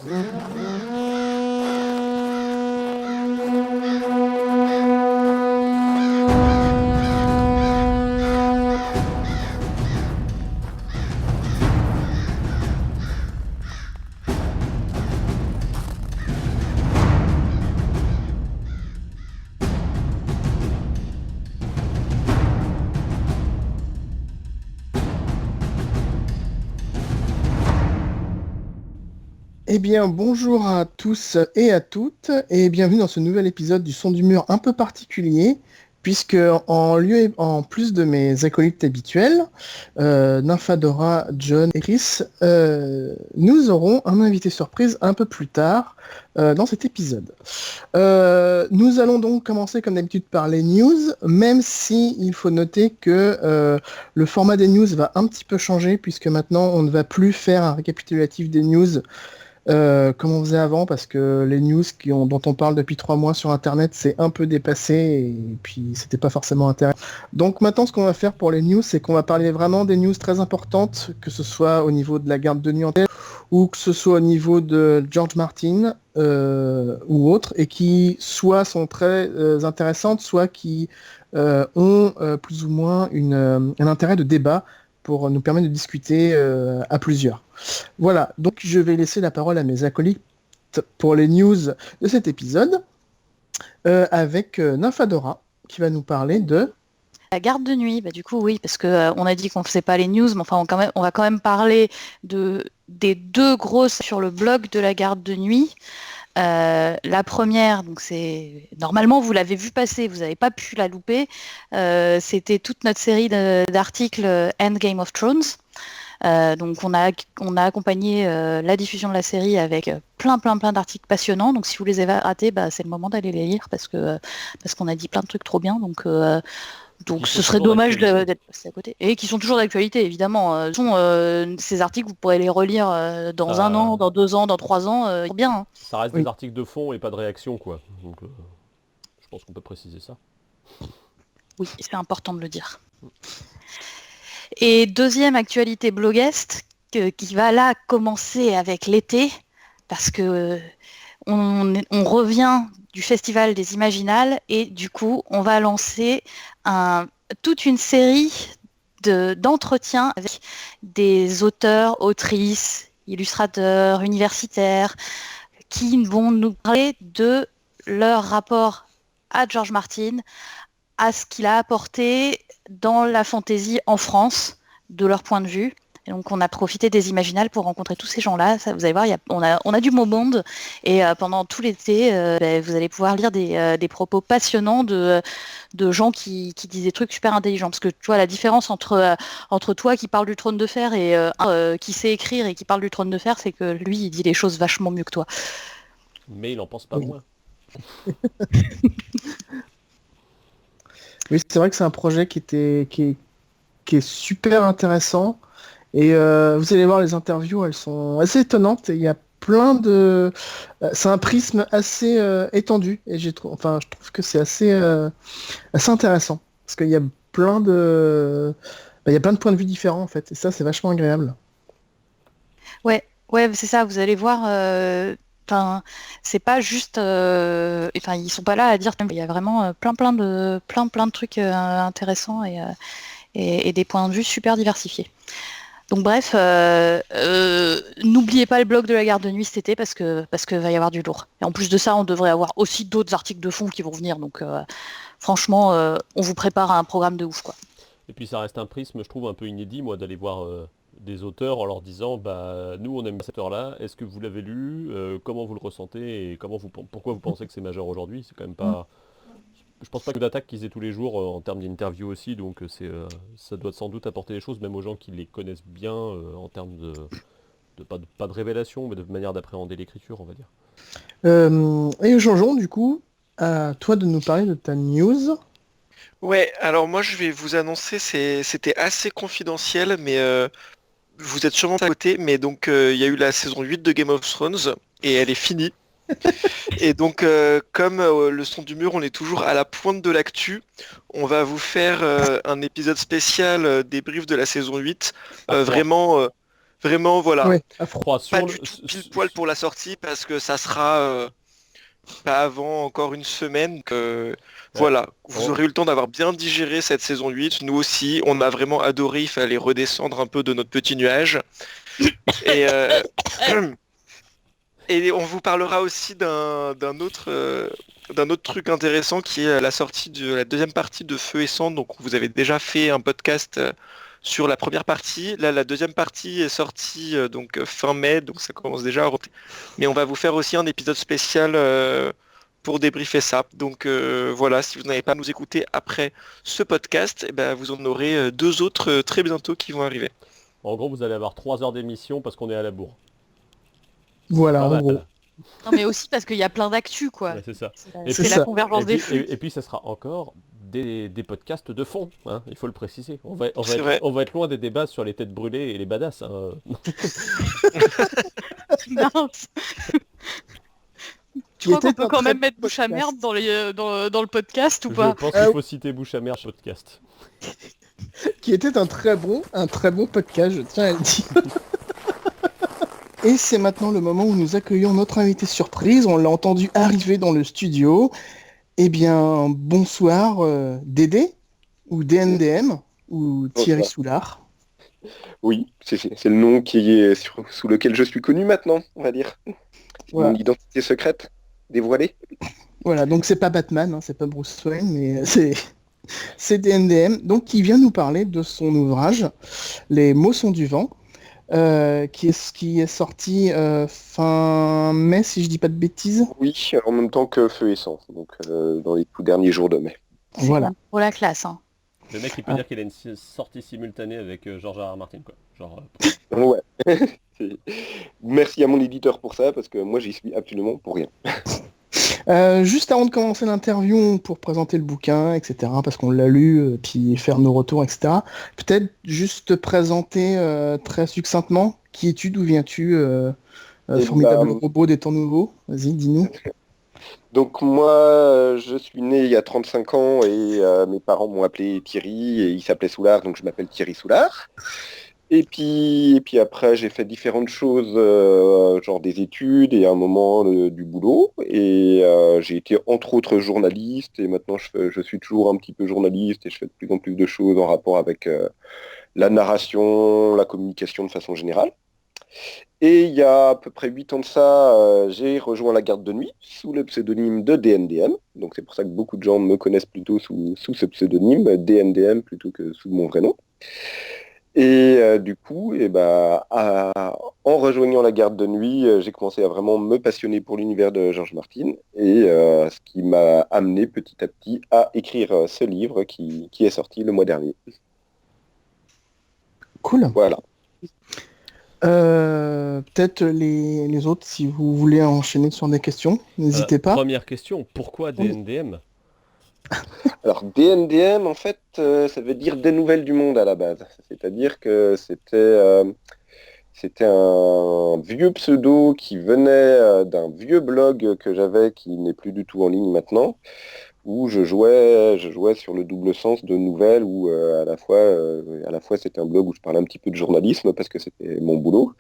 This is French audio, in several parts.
Eh bien, bonjour à tous et à toutes, et bienvenue dans ce nouvel épisode du Son du Mur un peu particulier, puisque en plus de mes acolytes habituels, Nymphadora, John et Chris, nous aurons un invité surprise un peu plus tard dans cet épisode. Nous allons donc commencer comme d'habitude par les news, même si il faut noter que le format des news va un petit peu changer, puisque maintenant on ne va plus faire un récapitulatif des news comme on faisait avant, parce que les news dont on parle depuis 3 mois sur Internet, c'est un peu dépassé, et puis c'était pas forcément intéressant. Donc maintenant, ce qu'on va faire pour les news, c'est qu'on va parler vraiment des news très importantes, que ce soit au niveau de la garde de nuit en tête, ou que ce soit au niveau de George Martin, ou autres, et qui soit sont très intéressantes, soit qui ont plus ou moins un intérêt de débat pour nous permettre de discuter à plusieurs. Voilà, donc je vais laisser la parole à mes acolytes pour les news de cet épisode, avec Nymphadora, qui va nous parler de... La garde de nuit, bah du coup oui, parce que on a dit qu'on faisait pas les news, mais enfin on va quand même parler des deux grosses sur le blog de la garde de nuit. La première, donc c'est normalement vous l'avez vu passer, vous n'avez pas pu la louper. C'était toute notre série d'articles End Game of Thrones. Donc on a accompagné la diffusion de la série avec plein d'articles passionnants. Donc si vous les avez ratés, bah, c'est le moment d'aller les lire parce qu'on a dit plein de trucs trop bien. Donc ce serait dommage d'être passé à côté. Et qui sont toujours d'actualité, évidemment. Ces articles, vous pourrez les relire dans un an, dans 2 ans, dans 3 ans. Bien. Hein. Ça reste Oui. des articles de fond et pas de réaction, quoi. Donc, je pense qu'on peut préciser ça. Oui, c'est important de le dire. Et deuxième actualité blogueste, qui va là commencer avec l'été, parce que on revient du Festival des Imaginales et du coup, on va lancer toute une série d'entretiens avec des auteurs, autrices, illustrateurs, universitaires, qui vont nous parler de leur rapport à George Martin, à ce qu'il a apporté dans la fantaisie en France, de leur point de vue. Et donc on a profité des Imaginales pour rencontrer tous ces gens-là. Ça, vous allez voir, on a du beau monde. Et pendant tout l'été, vous allez pouvoir lire des propos passionnants de gens qui disent des trucs super intelligents. Parce que tu vois, la différence entre toi qui parle du trône de fer et qui sait écrire et qui parle du trône de fer, c'est que lui, il dit les choses vachement mieux que toi. Mais il n'en pense pas Oui. moins. Oui, c'est vrai que c'est un projet qui est super intéressant. Et vous allez voir, les interviews, elles sont assez étonnantes. Et il y a plein de... c'est un prisme assez étendu. Et je trouve que c'est assez intéressant. Parce qu'il y a plein de... il y a plein de points de vue différents, en fait. Et ça, c'est vachement agréable. Ouais, c'est ça, vous allez voir. C'est pas juste. Ils sont pas là à dire. Il y a vraiment plein de trucs intéressants et des points de vue super diversifiés. Donc bref, n'oubliez pas le blog de la garde de nuit cet été parce que va y avoir du lourd. Et en plus de ça, on devrait avoir aussi d'autres articles de fond qui vont venir. Donc franchement, on vous prépare à un programme de ouf, quoi. Et puis ça reste un prisme, je trouve, un peu inédit, moi, d'aller voir des auteurs en leur disant, bah, nous, on aime cet auteur-là, est-ce que vous l'avez lu, comment vous le ressentez, et pourquoi vous pensez que c'est majeur aujourd'hui. C'est quand même pas... Je pense pas que d'attaque qu'ils aient tous les jours en termes d'interview aussi, donc ça doit sans doute apporter des choses, même aux gens qui les connaissent bien, en termes pas de révélation, mais de manière d'appréhender l'écriture, on va dire. Et Jean-Jean, du coup, à toi de nous parler de ta news. Ouais, alors moi je vais vous annoncer, c'était assez confidentiel, mais vous êtes sûrement pas à côté, mais donc il y a eu la saison 8 de Game of Thrones et elle est finie. Et donc comme le son du mur, on est toujours à la pointe de l'actu, on va vous faire un épisode spécial débrief de la saison 8, Hardcore. vraiment Vraiment, voilà. Ouais, à froid. Crois Pas sur du tout pile poil pour la sortie parce que ça sera pas avant encore une semaine. Donc, voilà, vous aurez eu le temps d'avoir bien digéré cette saison 8. Nous aussi, on a vraiment adoré. Il fallait redescendre un peu de notre petit nuage. Et, et on vous parlera aussi d'un autre truc intéressant qui est la sortie de la deuxième partie de Feu et Sang. Donc vous avez déjà fait un podcast sur la première partie. Là, la deuxième partie est sortie donc fin mai, donc ça commence déjà à roter. Mais on va vous faire aussi un épisode spécial pour débriefer ça. Donc voilà, si vous n'avez pas à nous écouter après ce podcast, eh ben, vous en aurez deux autres très bientôt qui vont arriver. En gros, vous allez avoir 3 heures d'émission parce qu'on est à la bourre. Voilà, Pas en mal. gros. Non, mais aussi parce qu'il y a plein d'actu, quoi. Ouais, c'est ça. C'est C'est la ça. convergence des flux. Et puis, ça sera encore des podcasts de fond, hein, il faut le préciser. C'est vrai. On va être loin des débats sur les têtes brûlées et les badass. Hein. Mince. Qui Je crois était qu'on peut un quand très même mettre bon bouche à podcast. merde dans le podcast ou Je pas? pense qu'il faut citer Bouche à Mer podcast. Qui était un très bon podcast, je tiens à le dire. Et c'est maintenant le moment où nous accueillons notre invité surprise. On l'a entendu arriver dans le studio. Eh bien, bonsoir Dédé, ou DNDM, ou Thierry Bonsoir. Soulard. Oui, c'est le nom sous lequel je suis connu maintenant, on va dire. C'est Voilà. mon identité secrète, dévoilée. Voilà, donc c'est pas Batman, hein, c'est pas Bruce Wayne, mais c'est DNDM, donc qui vient nous parler de son ouvrage Les mots sont du vent, qui est sorti fin mai, si je dis pas de bêtises. Oui, en même temps que Feu et Sang, donc dans les tout derniers jours de mai. Voilà. Pour la classe, hein. Le mec, il peut dire qu'il a une sortie simultanée avec George R. R. Martin, quoi. Genre, Ouais. Merci à mon éditeur pour ça, parce que moi j'y suis absolument pour rien. Juste avant de commencer l'interview pour présenter le bouquin, etc., parce qu'on l'a lu, puis faire nos retours, etc., peut-être juste te présenter très succinctement qui es-tu, d'où viens-tu, formidable robot des temps nouveaux. Vas-y, dis-nous. Donc moi, je suis né il y a 35 ans et mes parents m'ont appelé Thierry et il s'appelait Soulard, donc je m'appelle Thierry Soulard. Et puis après, j'ai fait différentes choses, genre des études et à un moment du boulot. Et j'ai été entre autres journaliste et maintenant je suis toujours un petit peu journaliste et je fais de plus en plus de choses en rapport avec la narration, la communication de façon générale. Et il y a à peu près 8 ans de ça, j'ai rejoint la garde de nuit sous le pseudonyme de DNDM. Donc c'est pour ça que beaucoup de gens me connaissent plutôt sous ce pseudonyme, DNDM, plutôt que sous mon vrai nom. Et du coup, en rejoignant la garde de nuit, j'ai commencé à vraiment me passionner pour l'univers de George Martin, et ce qui m'a amené petit à petit à écrire ce livre qui est sorti le mois dernier. Cool. Voilà. Peut-être les autres, si vous voulez enchaîner sur des questions, n'hésitez pas. Première question, pourquoi DNDM? Alors DNDM, en fait, ça veut dire des nouvelles du monde à la base. C'est-à-dire que c'était un vieux pseudo qui venait d'un vieux blog que j'avais qui n'est plus du tout en ligne maintenant, où je jouais sur le double sens de nouvelles, où à la fois c'était un blog où je parlais un petit peu de journalisme parce que c'était mon boulot,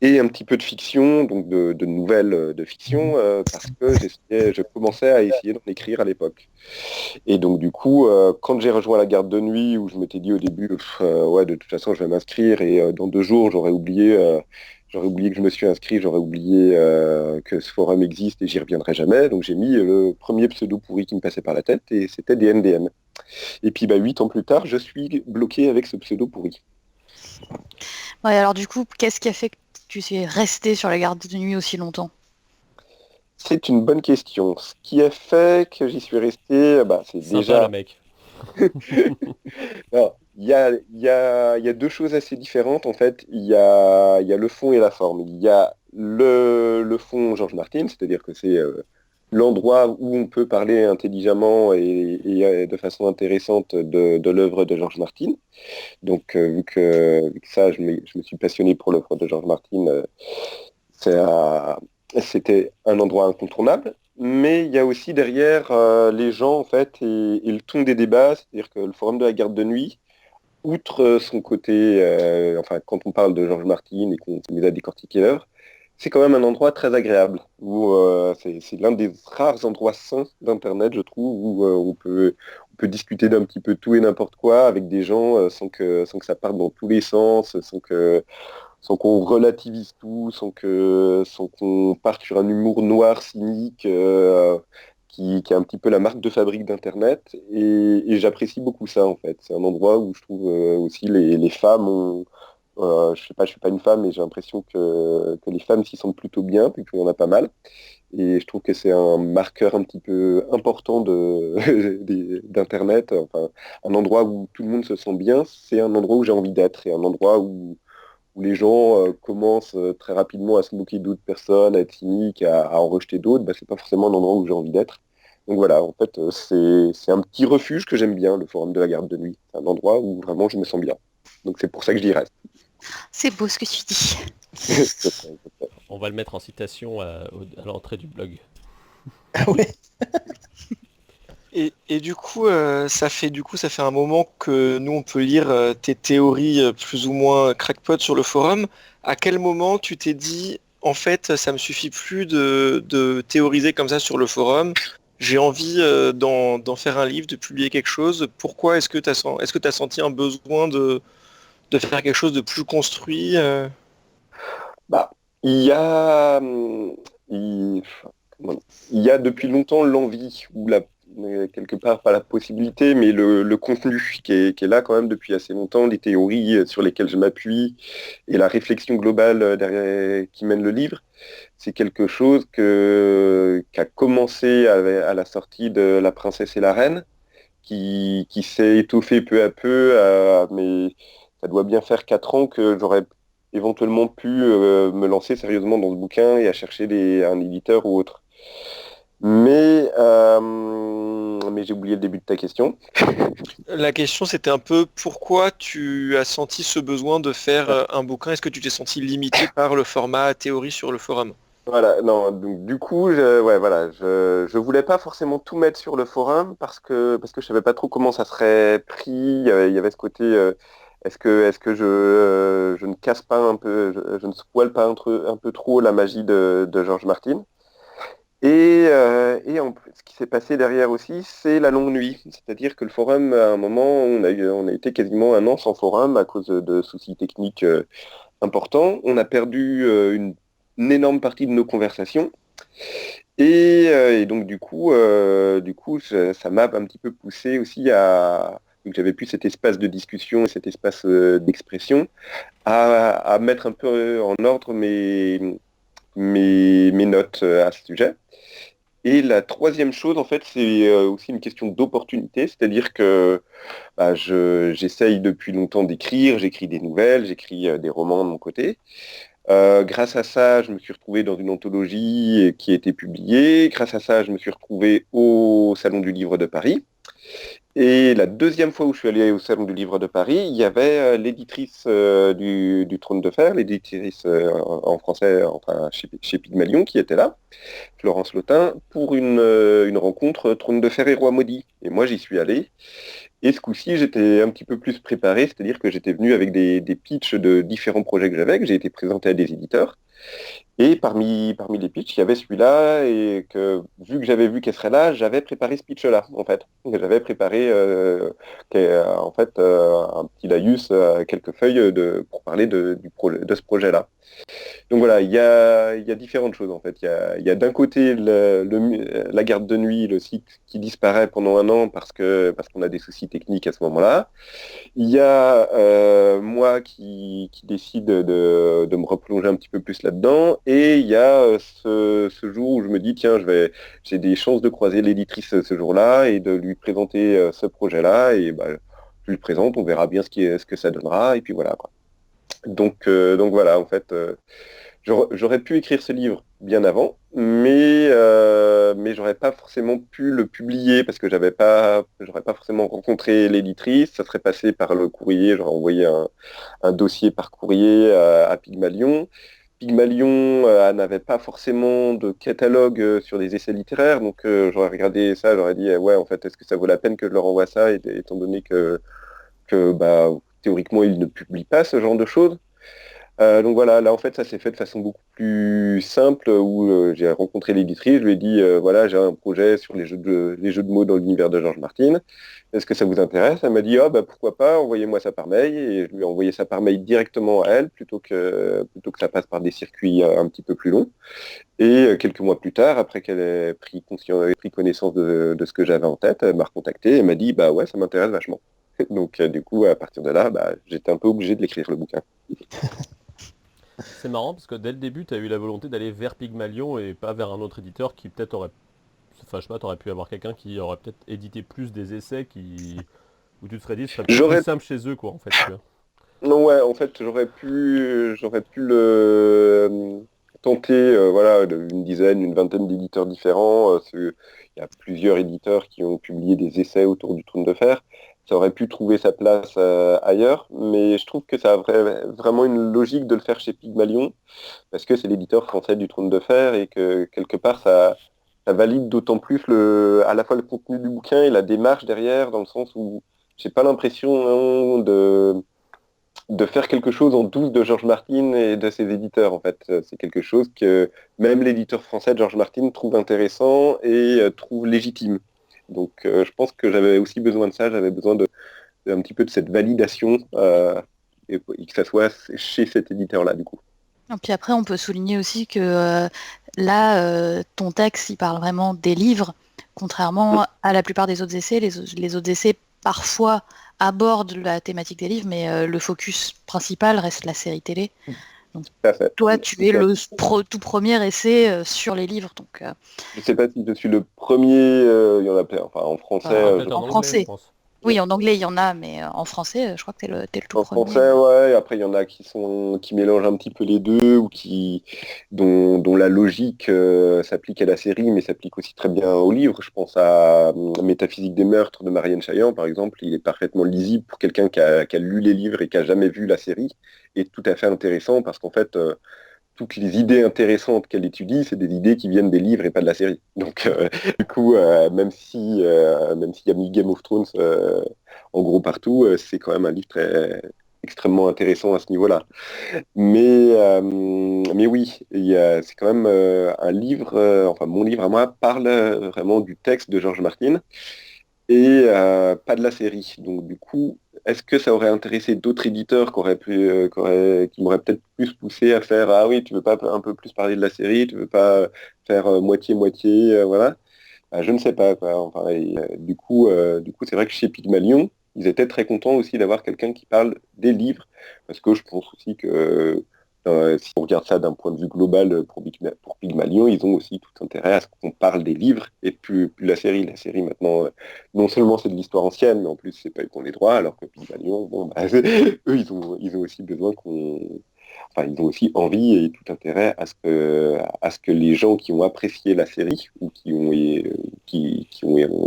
et un petit peu de fiction, donc de nouvelles de fiction, parce que je commençais à essayer d'en écrire à l'époque. Et donc du coup, quand j'ai rejoint la garde de nuit, où je m'étais dit au début, ouais, de toute façon je vais m'inscrire, et dans 2 jours j'aurais oublié que je me suis inscrit, j'aurais oublié que ce forum existe et j'y reviendrai jamais. Donc j'ai mis le premier pseudo pourri qui me passait par la tête et c'était DNDM. Et puis 8 ans plus tard, je suis bloqué avec ce pseudo pourri. Ouais, alors du coup, qu'est-ce qui a fait que tu es resté sur la garde de nuit aussi longtemps? C'est une bonne question. Ce qui a fait que j'y suis resté, c'est Sympa, déjà... le mec. Non, il y a 2 choses assez différentes en fait. Il y a le fond et la forme. Il y a le fond George Martin, c'est-à-dire que c'est l'endroit où on peut parler intelligemment et de façon intéressante de l'œuvre de George Martin. Donc vu que ça, je me suis passionné pour l'œuvre de George Martin, c'était un endroit incontournable. Mais il y a aussi derrière les gens en fait et le ton des débats, c'est-à-dire que le forum de la garde de nuit, outre son côté, enfin quand on parle de George Martin et qu'on les a décortiqués l'œuvre, c'est quand même un endroit très agréable, où c'est l'un des rares endroits sains d'Internet, je trouve, où on peut discuter d'un petit peu tout et n'importe quoi avec des gens sans que ça parte dans tous les sens, sans qu'on relativise tout, sans qu'on parte sur un humour noir, cynique, qui est un petit peu la marque de fabrique d'Internet. Et j'apprécie beaucoup ça, en fait. C'est un endroit où je trouve aussi les femmes ont... je sais pas, je suis pas une femme, mais j'ai l'impression que les femmes s'y sentent plutôt bien, puis qu'il y en a pas mal. Et je trouve que c'est un marqueur un petit peu important d'Internet. Enfin, un endroit où tout le monde se sent bien, c'est un endroit où j'ai envie d'être, et un endroit où les gens commencent très rapidement à se moquer d'autres personnes, à être cyniques, à en rejeter d'autres, bah, c'est pas forcément un endroit où j'ai envie d'être. Donc voilà, en fait, c'est un petit refuge que j'aime bien, le Forum de la Garde de Nuit. C'est un endroit où vraiment je me sens bien. Donc c'est pour ça que j'y reste. C'est beau ce que tu dis. On va le mettre en citation à l'entrée du blog. Ah ouais. Et ça fait un moment que nous on peut lire tes théories plus ou moins crackpot sur le forum. À quel moment tu t'es dit en fait ça me suffit plus de théoriser comme ça sur le forum, j'ai envie d'en faire un livre, de publier quelque chose. Pourquoi est-ce que tu as senti un besoin de faire quelque chose de plus construit Bah, il y a, il, comment- il y a depuis longtemps l'envie, ou quelque part pas la possibilité, mais le contenu qui est là quand même depuis assez longtemps, les théories sur lesquelles je m'appuie et la réflexion globale qui mène le livre. C'est quelque chose qui a commencé à la sortie de La Princesse et la Reine, qui s'est étoffé peu à peu, mais ça doit bien faire 4 ans que j'aurais éventuellement pu me lancer sérieusement dans ce bouquin et à chercher un éditeur ou autre. Mais j'ai oublié le début de ta question. La question c'était un peu pourquoi tu as senti ce besoin de faire un bouquin. Est-ce que tu t'es senti limité par le format théorie sur le forum? Voilà, non, donc du coup, ouais, voilà, je voulais pas forcément tout mettre sur le forum parce que je savais pas trop comment ça serait pris. Il y avait ce côté, est-ce que je ne casse pas un peu, je ne spoile pas un peu trop la magie de George Martin. Ce qui s'est passé derrière aussi, c'est la longue nuit. C'est-à-dire que le forum, à un moment, on a été quasiment un an sans forum à cause de soucis techniques importants. On a perdu une énorme partie de nos conversations. Et donc du coup, ça m'a un petit peu poussé aussi vu que j'avais plus cet espace de discussion et cet espace d'expression, à mettre un peu en ordre mes notes à ce sujet. Et la troisième chose, en fait, c'est aussi une question d'opportunité, c'est-à-dire que bah, j'essaye depuis longtemps d'écrire, j'écris des nouvelles, j'écris des romans de mon côté. Grâce à ça, je me suis retrouvé dans une anthologie qui a été publiée. Grâce à ça, je me suis retrouvé au Salon du Livre de Paris. Et la deuxième fois où je suis allé au Salon du Livre de Paris, il y avait l'éditrice du Trône de Fer, l'éditrice en français, enfin chez Pygmalion, qui était là, Florence Lotin, pour une rencontre Trône de Fer et Roi Maudit. Et moi, j'y suis allé. Et ce coup-ci, j'étais un petit peu plus préparé, c'est-à-dire que j'étais venu avec des pitchs de différents projets que j'avais, que j'ai été présenté à des éditeurs. Et parmi les pitchs, il y avait celui-là, et vu que j'avais vu qu'elle serait là, j'avais préparé ce pitch-là, en fait. J'avais préparé, en fait, un petit laïus, quelques feuilles pour parler de ce projet-là. Donc voilà, il y a différentes choses en fait. Il y a d'un côté la garde de nuit, le site qui disparaît pendant un an parce qu'on a des soucis techniques à ce moment-là. Il y a moi qui décide de me replonger un petit peu plus là-dedans. Et il y a ce jour où je me dis, tiens, j'ai des chances de croiser l'éditrice ce jour-là et de lui présenter ce projet-là. Et bah, je lui présente, on verra bien ce que ça donnera. Et puis voilà, quoi. Donc voilà, en fait, j'aurais pu écrire ce livre bien avant, mais j'aurais pas forcément pu le publier parce que j'aurais pas forcément rencontré l'éditrice. Ça serait passé par le courrier, j'aurais envoyé un dossier par courrier à Pygmalion. Pygmalion n'avait pas forcément de catalogue sur des essais littéraires, donc j'aurais regardé ça, j'aurais dit ouais, en fait, est-ce que ça vaut la peine que je leur envoie ça, étant donné que bah, théoriquement, il ne publie pas ce genre de choses. Donc voilà, là en fait ça s'est fait de façon beaucoup plus simple où j'ai rencontré l'éditrice, je lui ai dit voilà j'ai un projet sur les jeux de mots dans l'univers de George Martin, est-ce que ça vous intéresse? Elle m'a dit ah bah pourquoi pas, envoyez-moi ça par mail et je lui ai envoyé ça par mail directement à elle plutôt que ça passe par des circuits un petit peu plus longs. Et quelques mois plus tard, après qu'elle ait pris connaissance de ce que j'avais en tête, elle m'a recontacté et m'a dit bah ouais ça m'intéresse vachement. Donc du coup à partir de là, bah, j'étais un peu obligé de l'écrire le bouquin. C'est marrant parce que dès le début, tu as eu la volonté d'aller vers Pygmalion et pas vers un autre éditeur qui peut-être aurait... Enfin, je sais pas, t'aurais pu avoir quelqu'un qui aurait peut-être édité plus des essais où tu te serais dit que ce serait peut-être plus simple chez eux, quoi, en fait. Tu vois. Non, ouais, en fait, j'aurais pu le tenter, voilà, une dizaine, une vingtaine d'éditeurs différents. Il y a plusieurs éditeurs qui ont publié des essais autour du Trône de Fer. Ça aurait pu trouver sa place ailleurs, mais je trouve que ça a vraiment une logique de le faire chez Pygmalion, parce que c'est l'éditeur français du Trône de Fer et que quelque part ça valide d'autant plus à la fois le contenu du bouquin et la démarche derrière, dans le sens où j'ai pas l'impression de faire quelque chose en douce de George Martin et de ses éditeurs, en fait. C'est quelque chose que même l'éditeur français de George Martin trouve intéressant et trouve légitime. Donc je pense que j'avais aussi besoin de ça, j'avais besoin un petit peu de cette validation et que ça soit chez cet éditeur-là, du coup. Et puis après, on peut souligner aussi que là, ton texte, il parle vraiment des livres, contrairement à la plupart des autres essais. Les autres essais, parfois, abordent la thématique des livres, mais le focus principal reste la série télé. Donc, toi, tu es le tout premier essai sur les livres. Donc, je ne sais pas si je suis le premier, il y en a plein, enfin en français. En français. Oui, en anglais, il y en a, mais en français, je crois que t'es le tout premier. En français, ouais. Après, il y en a qui mélangent un petit peu les deux ou dont la logique s'applique à la série, mais s'applique aussi très bien au livre. Je pense à Métaphysique des meurtres de Marianne Chaillan, par exemple. Il est parfaitement lisible pour quelqu'un qui a lu les livres et qui a jamais vu la série. Et tout à fait intéressant parce qu'en fait, toutes les idées intéressantes qu'elle étudie, c'est des idées qui viennent des livres et pas de la série. Donc, du coup, même s'il y a mis Game of Thrones en gros partout, c'est quand même un livre extrêmement intéressant à ce niveau-là. Mais oui, c'est quand même un livre, enfin mon livre à moi parle vraiment du texte de George Martin et pas de la série. Donc du coup, est-ce que ça aurait intéressé d'autres éditeurs qui m'auraient peut-être plus poussé à faire ah oui, tu veux pas un peu plus parler de la série, tu veux pas faire moitié-moitié, voilà. Bah, je ne sais pas quoi. Enfin, du coup, c'est vrai que chez Pygmalion, ils étaient très contents aussi d'avoir quelqu'un qui parle des livres, parce que je pense aussi que si on regarde ça d'un point de vue global pour Pygmalion, ils ont aussi tout intérêt à ce qu'on parle des livres et plus la série. La série maintenant, non seulement c'est de l'histoire ancienne, mais en plus c'est pas eux qui ont les droits, alors que Pygmalion, bon, bah, eux ils ont aussi besoin enfin ils ont aussi envie et tout intérêt à ce que les gens qui ont apprécié la série ou qui ont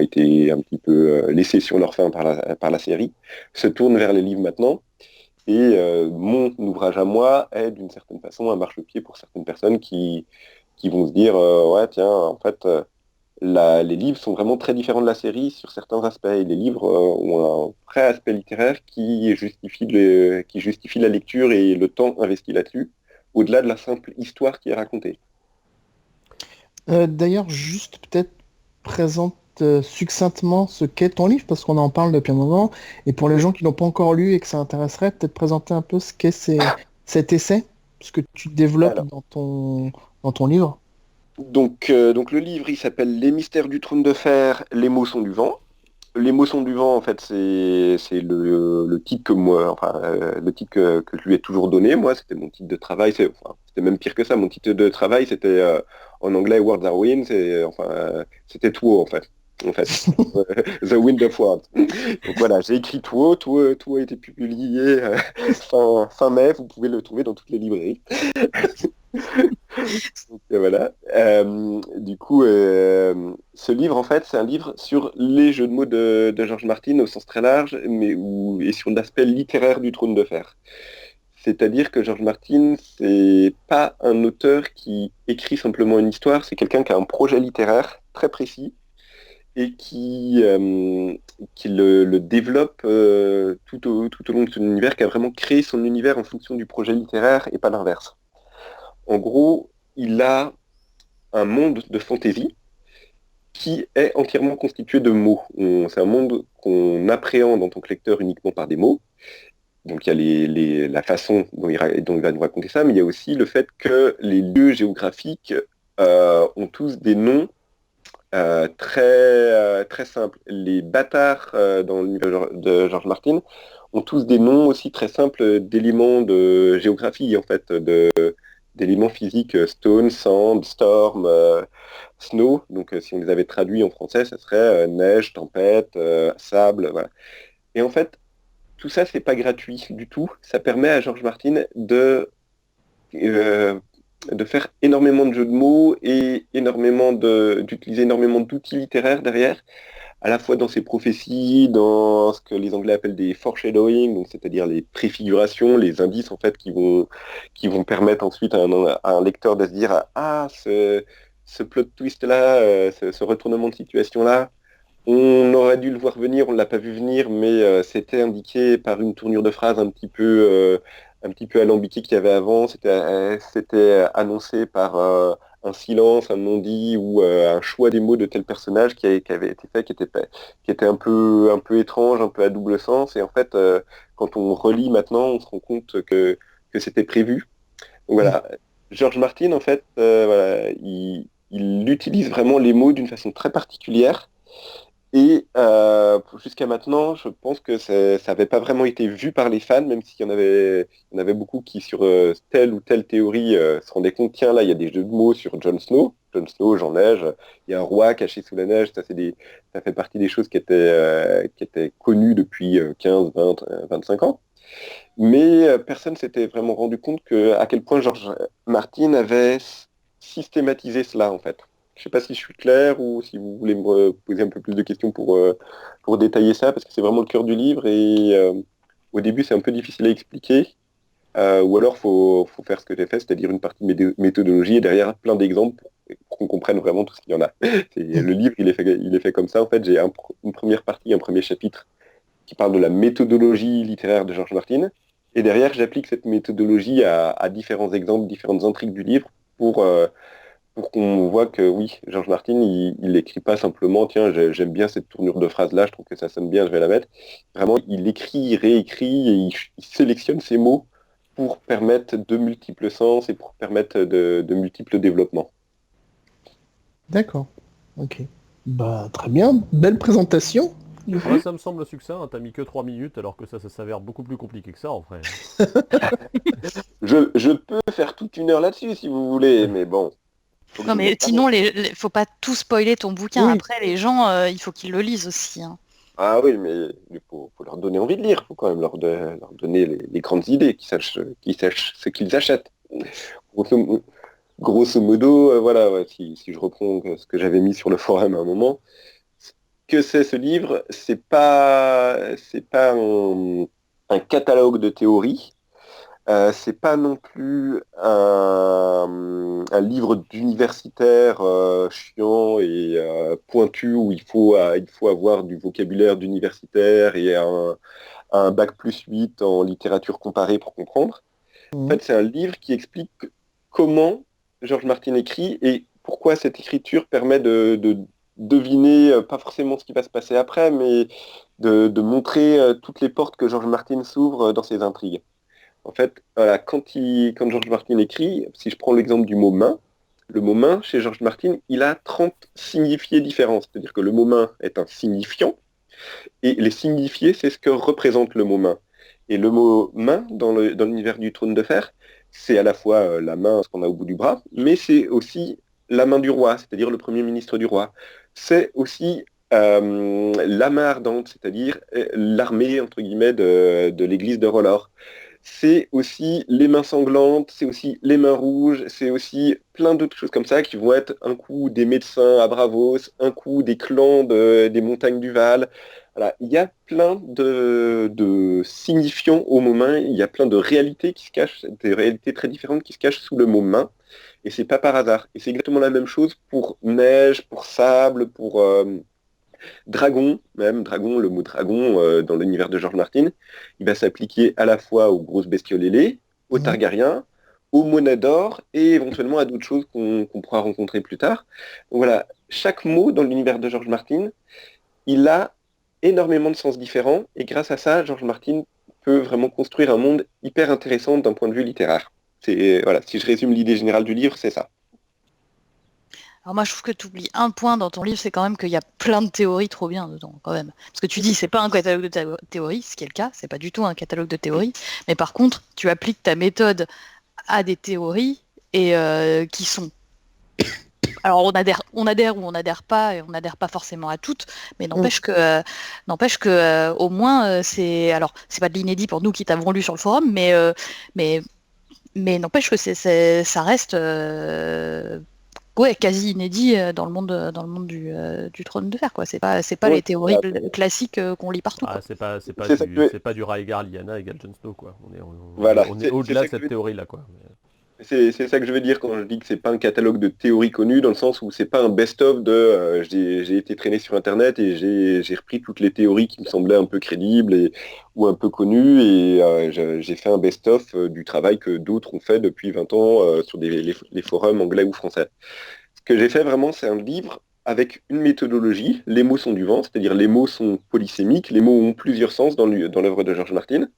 été un petit peu laissés sur leur faim par la série se tournent vers les livres maintenant. Et mon ouvrage à moi est d'une certaine façon un marchepied pour certaines personnes qui vont se dire ouais tiens en fait les livres sont vraiment très différents de la série sur certains aspects. Et les livres ont un vrai aspect littéraire qui justifie la lecture et le temps investi là-dessus, au-delà de la simple histoire qui est racontée. D'ailleurs, juste peut-être présente succinctement ce qu'est ton livre, parce qu'on en parle depuis un moment, et pour les gens qui l'ont pas encore lu et que ça intéresserait, peut-être présenter un peu ce qu'est cet essai, ce que tu développes dans ton livre. Donc le livre, il s'appelle Les mystères du trône de fer, les mots sont du vent. Les mots sont du vent, en fait, c'est le titre que moi, enfin, le titre que je lui ai toujours donné. Moi, c'était mon titre de travail. C'était même pire que ça. Mon titre de travail, c'était en anglais Words Are Winds, c'était Tuo, en fait. The Wind of Words. Donc voilà, j'ai écrit Tuo. Tuo a été publié fin mai. Vous pouvez le trouver dans toutes les librairies. Donc, voilà. Du coup, ce livre, en fait, c'est un livre sur les jeux de mots de George Martin au sens très large, et sur l'aspect littéraire du Trône de Fer. C'est-à-dire que George Martin, c'est pas un auteur qui écrit simplement une histoire, c'est quelqu'un qui a un projet littéraire très précis et qui le développe tout au long de son univers, qui a vraiment créé son univers en fonction du projet littéraire et pas l'inverse. En gros, il a un monde de fantaisie qui est entièrement constitué de mots. C'est un monde qu'on appréhende en tant que lecteur uniquement par des mots. Donc il y a la façon dont il va nous raconter ça, mais il y a aussi le fait que les lieux géographiques ont tous des noms très simples. Les bâtards dans l'univers de George Martin ont tous des noms aussi très simples d'éléments de géographie, en fait, d'éléments physiques, stone, sand, storm, snow. Donc si on les avait traduits en français, ça serait neige, tempête, sable, voilà. Et en fait, tout ça, c'est pas gratuit du tout. Ça permet à George Martin de faire énormément de jeux de mots et d'utiliser énormément d'outils littéraires derrière, à la fois dans ses prophéties, dans ce que les Anglais appellent des foreshadowing, donc c'est-à-dire les préfigurations, les indices en fait qui vont permettre ensuite à un lecteur de se dire ah ce plot twist là, ce retournement de situation là, on aurait dû le voir venir, on ne l'a pas vu venir, mais c'était indiqué par une tournure de phrase un petit peu alambiquée qu'il y avait avant. C'était annoncé par un silence, un non-dit ou un choix des mots de tel personnage qui avait été fait, qui était un peu étrange, un peu à double sens. Et en fait, quand on relit maintenant, on se rend compte que c'était prévu. Donc voilà, George Martin, en fait, voilà, il utilise vraiment les mots d'une façon très particulière. Et jusqu'à maintenant, je pense que ça n'avait pas vraiment été vu par les fans, même s'il y en avait beaucoup qui, sur telle ou telle théorie, se rendaient compte, tiens, là, il y a des jeux de mots sur Jon Snow. Jon Snow, Jean Neige, il y a un roi caché sous la neige, ça fait partie des choses qui étaient connues depuis 15, 20, 25 ans. Mais personne s'était vraiment rendu compte à quel point George Martin avait systématisé cela, en fait. Je ne sais pas si je suis clair ou si vous voulez me poser un peu plus de questions pour détailler ça, parce que c'est vraiment le cœur du livre et au début c'est un peu difficile à expliquer, ou alors faut faire ce que j'ai fait, c'est-à-dire une partie méthodologie et derrière plein d'exemples pour qu'on comprenne vraiment tout ce qu'il y en a. Le livre il est fait comme ça, en fait j'ai une première partie, un premier chapitre qui parle de la méthodologie littéraire de George Martin, et derrière j'applique cette méthodologie à différents exemples, différentes intrigues du livre pour qu'on voit que oui, George Martin, il n'écrit pas simplement, tiens, j'aime bien cette tournure de phrase-là, je trouve que ça sonne bien, je vais la mettre. Vraiment, il écrit, il réécrit, et il sélectionne ses mots pour permettre de multiples sens et pour permettre de multiples développements. D'accord. Ok. Bah, très bien. Belle présentation. Ouais, ça me semble succinct, hein. T'as mis que 3 minutes alors que ça s'avère beaucoup plus compliqué que ça en vrai. Je peux faire toute une heure là-dessus si vous voulez, mais bon. Non, mais sinon, faut pas tout spoiler ton bouquin. Oui. Après, les gens, il faut qu'ils le lisent aussi, hein. Ah oui, mais il faut leur donner envie de lire, il faut quand même leur donner les grandes idées, qu'ils sachent ce qu'ils achètent. Grosso modo, voilà, ouais, si je reprends ce que j'avais mis sur le forum à un moment, que c'est ce livre, c'est pas un catalogue de théories, c'est pas non plus un livre d'universitaire chiant et pointu où il faut avoir du vocabulaire d'universitaire et un bac plus 8 en littérature comparée pour comprendre. En fait, c'est un livre qui explique comment George Martin écrit et pourquoi cette écriture permet de deviner, pas forcément ce qui va se passer après, mais de montrer toutes les portes que George Martin s'ouvre dans ses intrigues. En fait, voilà, quand George Martin écrit, si je prends l'exemple du mot main, le mot main, chez George Martin, il a 30 signifiés différents. C'est-à-dire que le mot main est un signifiant, et les signifiés, c'est ce que représente le mot main. Et le mot main, dans l'univers du Trône de Fer, c'est à la fois la main, ce qu'on a au bout du bras, mais c'est aussi la main du roi, c'est-à-dire le premier ministre du roi. C'est aussi la main ardente, c'est-à-dire l'armée, entre guillemets, de l'église de Rollor. C'est aussi les mains sanglantes, c'est aussi les mains rouges, c'est aussi plein d'autres choses comme ça qui vont être un coup des médecins à Bravos, un coup des clans des montagnes du Val. Voilà. Il y a plein de signifiants au mot main, il y a plein de réalités qui se cachent, des réalités très différentes qui se cachent sous le mot main, et c'est pas par hasard. Et c'est exactement la même chose pour neige, pour sable, Dragon, le mot dragon dans l'univers de George Martin, il va s'appliquer à la fois aux grosses bestioles ailées, aux Mhm. Targaryens, aux Monadors et éventuellement à d'autres choses qu'on pourra rencontrer plus tard. Donc voilà, chaque mot dans l'univers de George Martin, il a énormément de sens différents et grâce à ça, George Martin peut vraiment construire un monde hyper intéressant d'un point de vue littéraire. Voilà, si je résume l'idée générale du livre, c'est ça. Alors moi, je trouve que tu oublies un point dans ton livre, c'est quand même qu'il y a plein de théories trop bien dedans, quand même. Parce que tu dis, c'est pas un catalogue de théories, ce qui est le cas, c'est pas du tout un catalogue de théories, mais par contre, tu appliques ta méthode à des théories et qui sont. Alors on adhère ou on n'adhère pas, et on n'adhère pas forcément à toutes, mais n'empêche que au moins c'est. Alors c'est pas de l'inédit pour nous qui t'avons lu sur le forum, mais, mais n'empêche que ça reste ouais, quasi inédit dans le monde du trône de fer, quoi. C'est pas Oui, les théories classiques qu'on lit partout, Ah, quoi. c'est ça que, c'est pas du Rhaegar, Lyanna égale Jon Snow, quoi. voilà, On est c'est au-delà ça de que je cette veux théorie-là, quoi. C'est ça que je veux dire quand je dis que c'est pas un catalogue de théories connues, dans le sens où c'est pas un best-of de j'ai été traîné sur Internet et j'ai repris toutes les théories qui me semblaient un peu crédibles ou un peu connues et j'ai fait un best-of du travail que d'autres ont fait depuis 20 ans sur les forums anglais ou français. Ce que j'ai fait vraiment, c'est un livre avec une méthodologie. Les mots sont du vent, c'est-à-dire les mots sont polysémiques, les mots ont plusieurs sens dans l'œuvre de George Martin.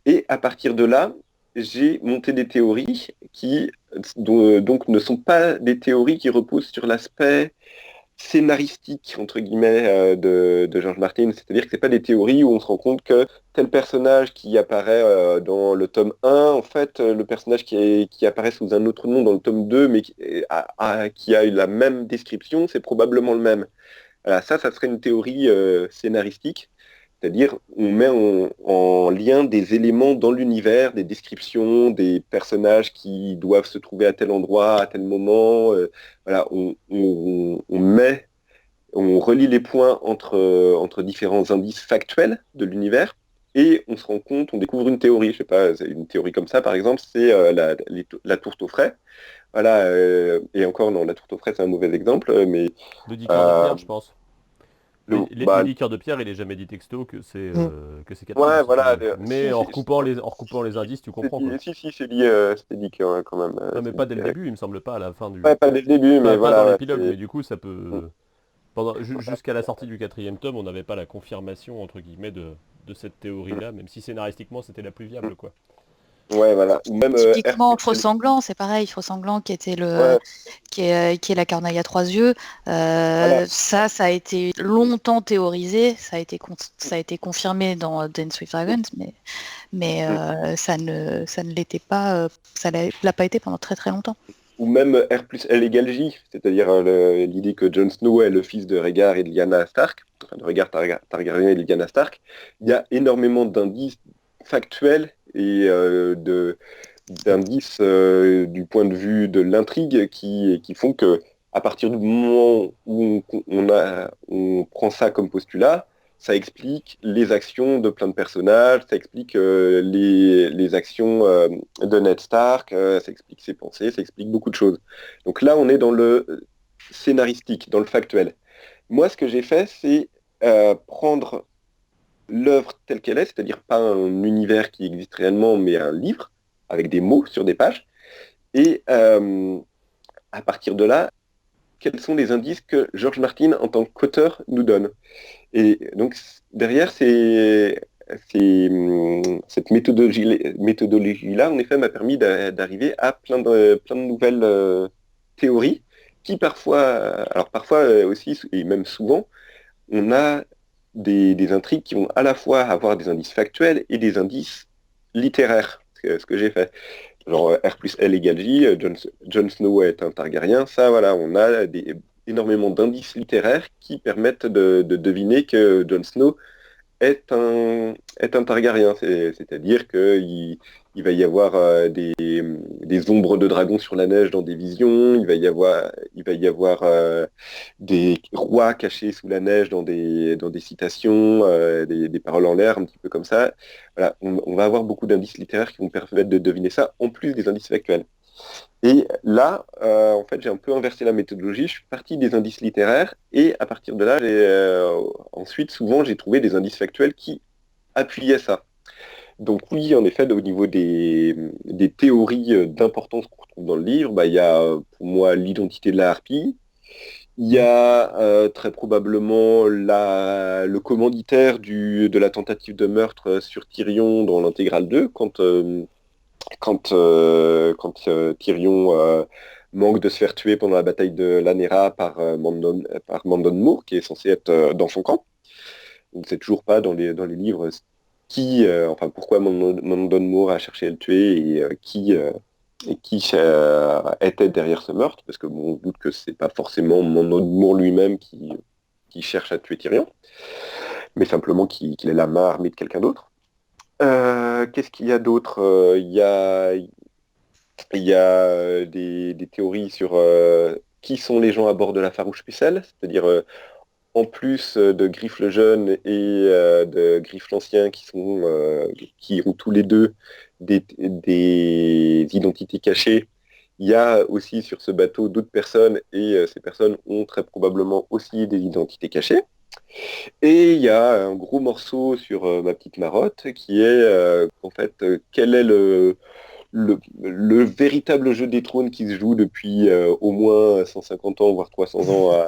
Et à partir de là, j'ai monté des théories qui donc ne sont pas des théories qui reposent sur l'aspect scénaristique entre guillemets de George Martin. C'est-à-dire que c'est pas des théories où on se rend compte que tel personnage qui apparaît dans le tome 1, en fait, le personnage qui apparaît sous un autre nom dans le tome 2, mais qui a eu la même description, c'est probablement le même. Voilà, ça serait une théorie scénaristique. C'est-à-dire, on met en lien des éléments dans l'univers, des descriptions, des personnages qui doivent se trouver à tel endroit, à tel moment. Voilà, on relie les points entre différents indices factuels de l'univers et on se rend compte, on découvre une théorie. Je sais pas, c'est une théorie comme ça, par exemple, c'est la tourte aux frais. Voilà, et encore, non, la tourte aux frais, c'est un mauvais exemple, mais Le liqueur de euh, pierre, je pense. Le bah, liqueur de pierre, il est jamais dit texto Mm. que c'est canon, ouais, si tu voilà. veux. Mais en recoupant les indices, tu comprends, quoi. Si, c'est dit quand même. Non, mais C'est pas dit dès le début, il me semble pas, à la fin du... ouais, pas dès le début, mais Pas dans voilà. Ouais, l'épilogue, mais du coup, ça mm, peut... Jusqu'à la sortie du quatrième tome, on n'avait pas la confirmation, entre guillemets, de cette mm, théorie-là, même si scénaristiquement, c'était la plus mm. viable, quoi. Ouais, voilà. Ou même R Typiquement, plus Faux L. Sanglant, c'est pareil. Faux Sanglant Ouais, qui est la corneille à trois yeux. voilà. Ça a été longtemps théorisé. Ça a été confirmé dans Dance with Dragons, mais Mm. ça ne l'était pas. Ça l'a pas été pendant très très longtemps. Ou même R plus L égale J, c'est-à-dire l'idée que Jon Snow est le fils de Rhaegar et de Lyanna Stark, enfin de Rhaegar Targaryen et de Lyanna Stark. Il y a énormément d'indices factuels et d'indices du point de vue de l'intrigue qui font que à partir du moment où on prend ça comme postulat, ça explique les actions de plein de personnages, ça explique les actions de Ned Stark, ça explique ses pensées, ça explique beaucoup de choses. Donc là, on est dans le scénaristique, dans le factuel. Moi, ce que j'ai fait, c'est prendre l'œuvre telle qu'elle est, c'est-à-dire pas un univers qui existe réellement, mais un livre avec des mots sur des pages. Et à partir de là, quels sont les indices que George Martin, en tant qu'auteur, nous donne? Et donc, derrière, cette méthodologie-là, en effet, m'a permis d'arriver à plein de nouvelles théories qui parfois, alors parfois aussi, et même souvent, on a des intrigues qui vont à la fois avoir des indices factuels et des indices littéraires, ce que j'ai fait. Genre R plus L égale J, Jon Snow est un Targaryen, ça voilà, on a énormément d'indices littéraires qui permettent de deviner que Jon Snow est un Targaryen, c'est-à-dire qu'il va y avoir des ombres de dragons sur la neige dans des visions, il va y avoir des rois cachés sous la neige dans des citations, des paroles en l'air, un petit peu comme ça. Voilà, on va avoir beaucoup d'indices littéraires qui vont permettre de deviner ça, en plus des indices factuels. Et là, en fait, j'ai un peu inversé la méthodologie. Je suis parti des indices littéraires et à partir de là, ensuite, souvent, j'ai trouvé des indices factuels qui appuyaient ça. Donc oui, en effet, au niveau des théories d'importance qu'on retrouve dans le livre, bah, il y a pour moi l'identité de la harpie. Il y a très probablement le commanditaire de la tentative de meurtre sur Tyrion dans l'intégrale 2, quand Tyrion manque de se faire tuer pendant la bataille de Lanera par Mandon Moore, qui est censé être dans son camp. On ne sait toujours pas dans les livres pourquoi Mandon Moore a cherché à le tuer et qui était derrière ce meurtre, parce que bon, on doute que c'est pas forcément Mandon Moore lui-même qui cherche à tuer Tyrion, mais simplement qu'il ait la main armée de quelqu'un d'autre. Qu'est-ce qu'il y a d'autre? Il y a des théories sur qui sont les gens à bord de la Farouche Pucelle, c'est-à-dire en plus de Griff le Jeune et de Griff l'Ancien qui ont tous les deux des identités cachées, il y a aussi sur ce bateau d'autres personnes et ces personnes ont très probablement aussi des identités cachées. Et il y a un gros morceau sur ma petite marotte qui est en fait quel est le véritable jeu des trônes qui se joue depuis au moins 150 ans, voire 300 ans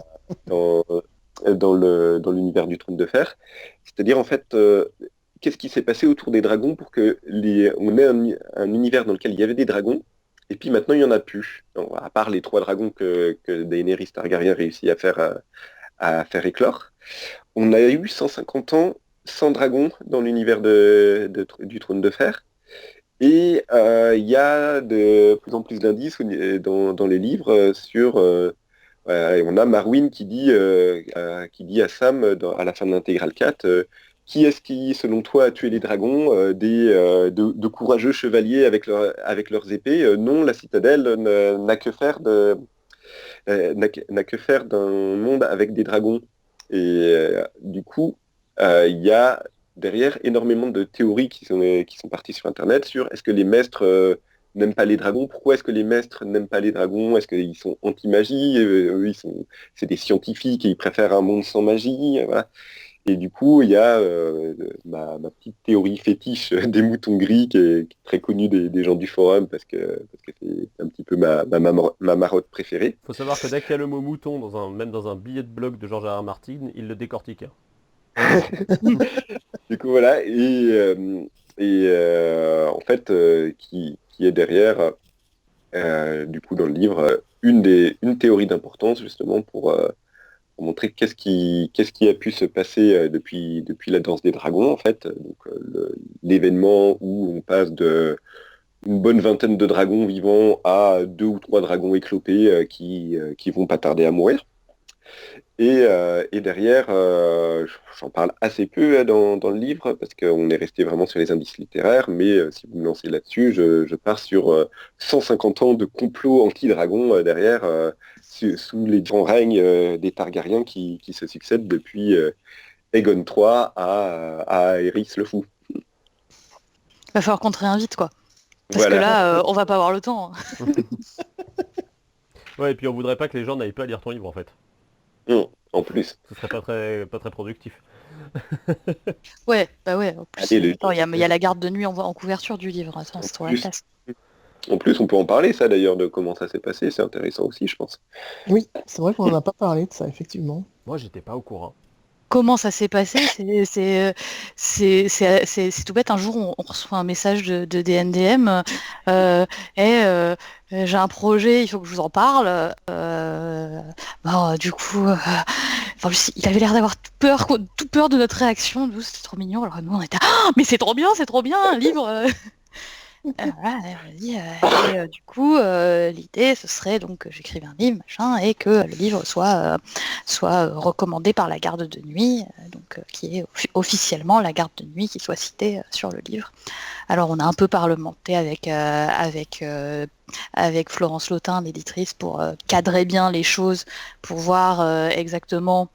dans l'univers du Trône de Fer. C'est-à-dire en fait, qu'est-ce qui s'est passé autour des dragons pour que on ait un univers dans lequel il y avait des dragons, et puis maintenant il n'y en a plus. Donc, à part les 3 dragons que Daenerys Targaryen réussit à faire éclore. On a eu 150 ans sans dragons dans l'univers du Trône de Fer. Et il y a de plus en plus d'indices dans les livres sur... on a Marwyn qui dit à Sam, à la fin de l'intégrale 4, qui est-ce qui, selon toi, a tué les dragons, de courageux chevaliers avec leurs épées? Non, la citadelle n'a que faire n'a que faire d'un monde avec des dragons. Et du coup, il y a derrière énormément de théories qui sont parties sur Internet sur est-ce que les maîtres n'aiment pas les dragons? Pourquoi est-ce que les maîtres n'aiment pas les dragons? Est-ce qu'ils sont anti-magie? Eux, c'est des scientifiques et ils préfèrent un monde sans magie. Voilà. Et du coup, il y a ma petite théorie fétiche des moutons gris qui est très connue des gens du forum parce que c'est un petit peu ma marotte préférée. Faut savoir que dès qu'il y a le mot mouton, même dans un billet de blog de George R. R. Martin, il le décortique. Du coup, voilà. En fait, qui est derrière, du coup, dans le livre, une théorie d'importance, justement, pour montrer qu'est-ce qui a pu se passer depuis la danse des dragons, en fait. Donc, l'événement où on passe de une bonne vingtaine de dragons vivants à 2 ou 3 dragons éclopés qui vont pas tarder à mourir. Et derrière, j'en parle assez peu dans le livre, parce qu'on est resté vraiment sur les indices littéraires, mais si vous me lancez là-dessus, je pars sur 150 ans de complot anti-dragon derrière, sous les grands règnes des Targaryens qui se succèdent depuis Aegon III à Aerys le Fou. Va falloir qu'on te réinvite, quoi. Parce Voilà. que là, on va pas avoir le temps. Ouais, et puis on voudrait pas que les gens n'aillent pas lire ton livre en fait. Non, en plus. Ce serait pas très productif. Ouais, bah ouais. En plus, Allez, attends, il y a la garde de nuit en couverture du livre. Attends, c'est trop la classe. En plus, on peut en parler, ça, d'ailleurs, de comment ça s'est passé. C'est intéressant aussi, je pense. Oui, c'est vrai qu'on n'en a pas parlé de ça, effectivement. Moi, j'étais pas au courant. Comment ça s'est passé? C'est tout bête. Un jour, on reçoit un message de DNDM. J'ai un projet, il faut que je vous en parle. Du coup, il avait l'air d'avoir tout peur de notre réaction. Nous, c'était trop mignon. Alors nous, on était, mais c'est trop bien, un livre. Voilà, elle dit, du coup, l'idée, ce serait donc que j'écrive un livre, machin, et que le livre soit recommandé par la garde de nuit, qui est officiellement la garde de nuit qui soit citée sur le livre. Alors, on a un peu parlementé avec Florence Lautin, l'éditrice, pour cadrer bien les choses, pour voir exactement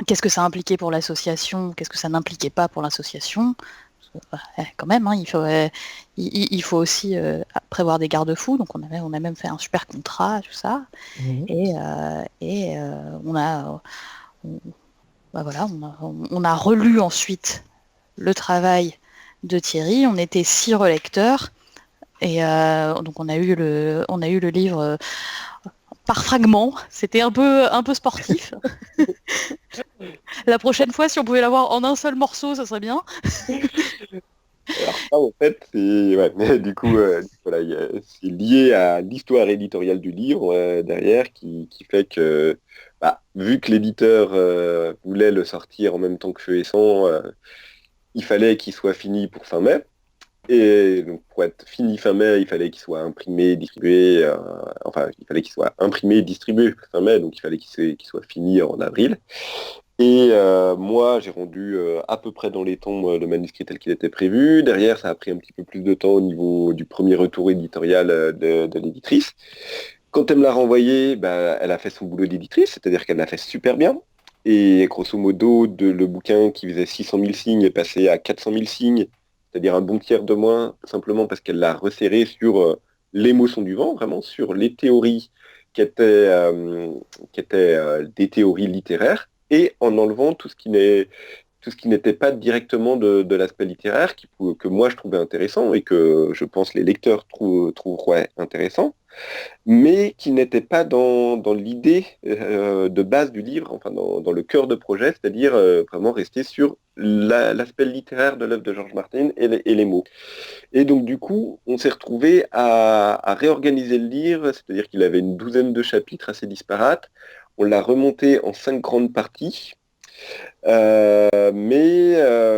qu'est-ce que ça impliquait pour l'association, qu'est-ce que ça n'impliquait pas pour l'association. Quand même, hein, il faut aussi prévoir des garde-fous. Donc on a même fait un super contrat, tout ça. Et on a relu ensuite le travail de Thierry. On était 6 relecteurs. Et donc on a eu le livre par fragments. C'était un peu sportif. La prochaine fois, si on pouvait l'avoir en un seul morceau, ça serait bien. Alors ça, en fait, c'est ouais, du coup, voilà, c'est lié à l'histoire éditoriale du livre derrière qui fait que, vu que l'éditeur voulait le sortir en même temps que Feu et Sang, il fallait qu'il soit fini pour fin mai. Et donc pour être fini fin mai, il fallait qu'il soit imprimé, distribué, il fallait qu'il soit imprimé et distribué fin mai, donc il fallait qu'il soit fini en avril. Et moi, j'ai rendu à peu près dans les temps le manuscrit tel qu'il était prévu. Derrière, ça a pris un petit peu plus de temps au niveau du premier retour éditorial de l'éditrice. Quand elle me l'a renvoyé, elle a fait son boulot d'éditrice, c'est-à-dire qu'elle l'a fait super bien. Et grosso modo, le bouquin qui faisait 600 000 signes est passé à 400 000 signes, c'est-à-dire un bon tiers de moins, simplement parce qu'elle l'a resserré sur l'émotion du vent, vraiment sur les théories qui étaient des théories littéraires, et en enlevant tout ce qui n'était pas directement de l'aspect littéraire, que moi je trouvais intéressant et que je pense les lecteurs trouveraient intéressant, mais qui n'était pas dans l'idée de base du livre, enfin dans le cœur de projet, c'est-à-dire vraiment rester sur l'aspect littéraire de l'œuvre de George Martin et les mots. Et donc du coup, on s'est retrouvé à réorganiser le livre, c'est-à-dire qu'il avait une douzaine de chapitres assez disparates. On l'a remonté en 5 grandes parties. Mais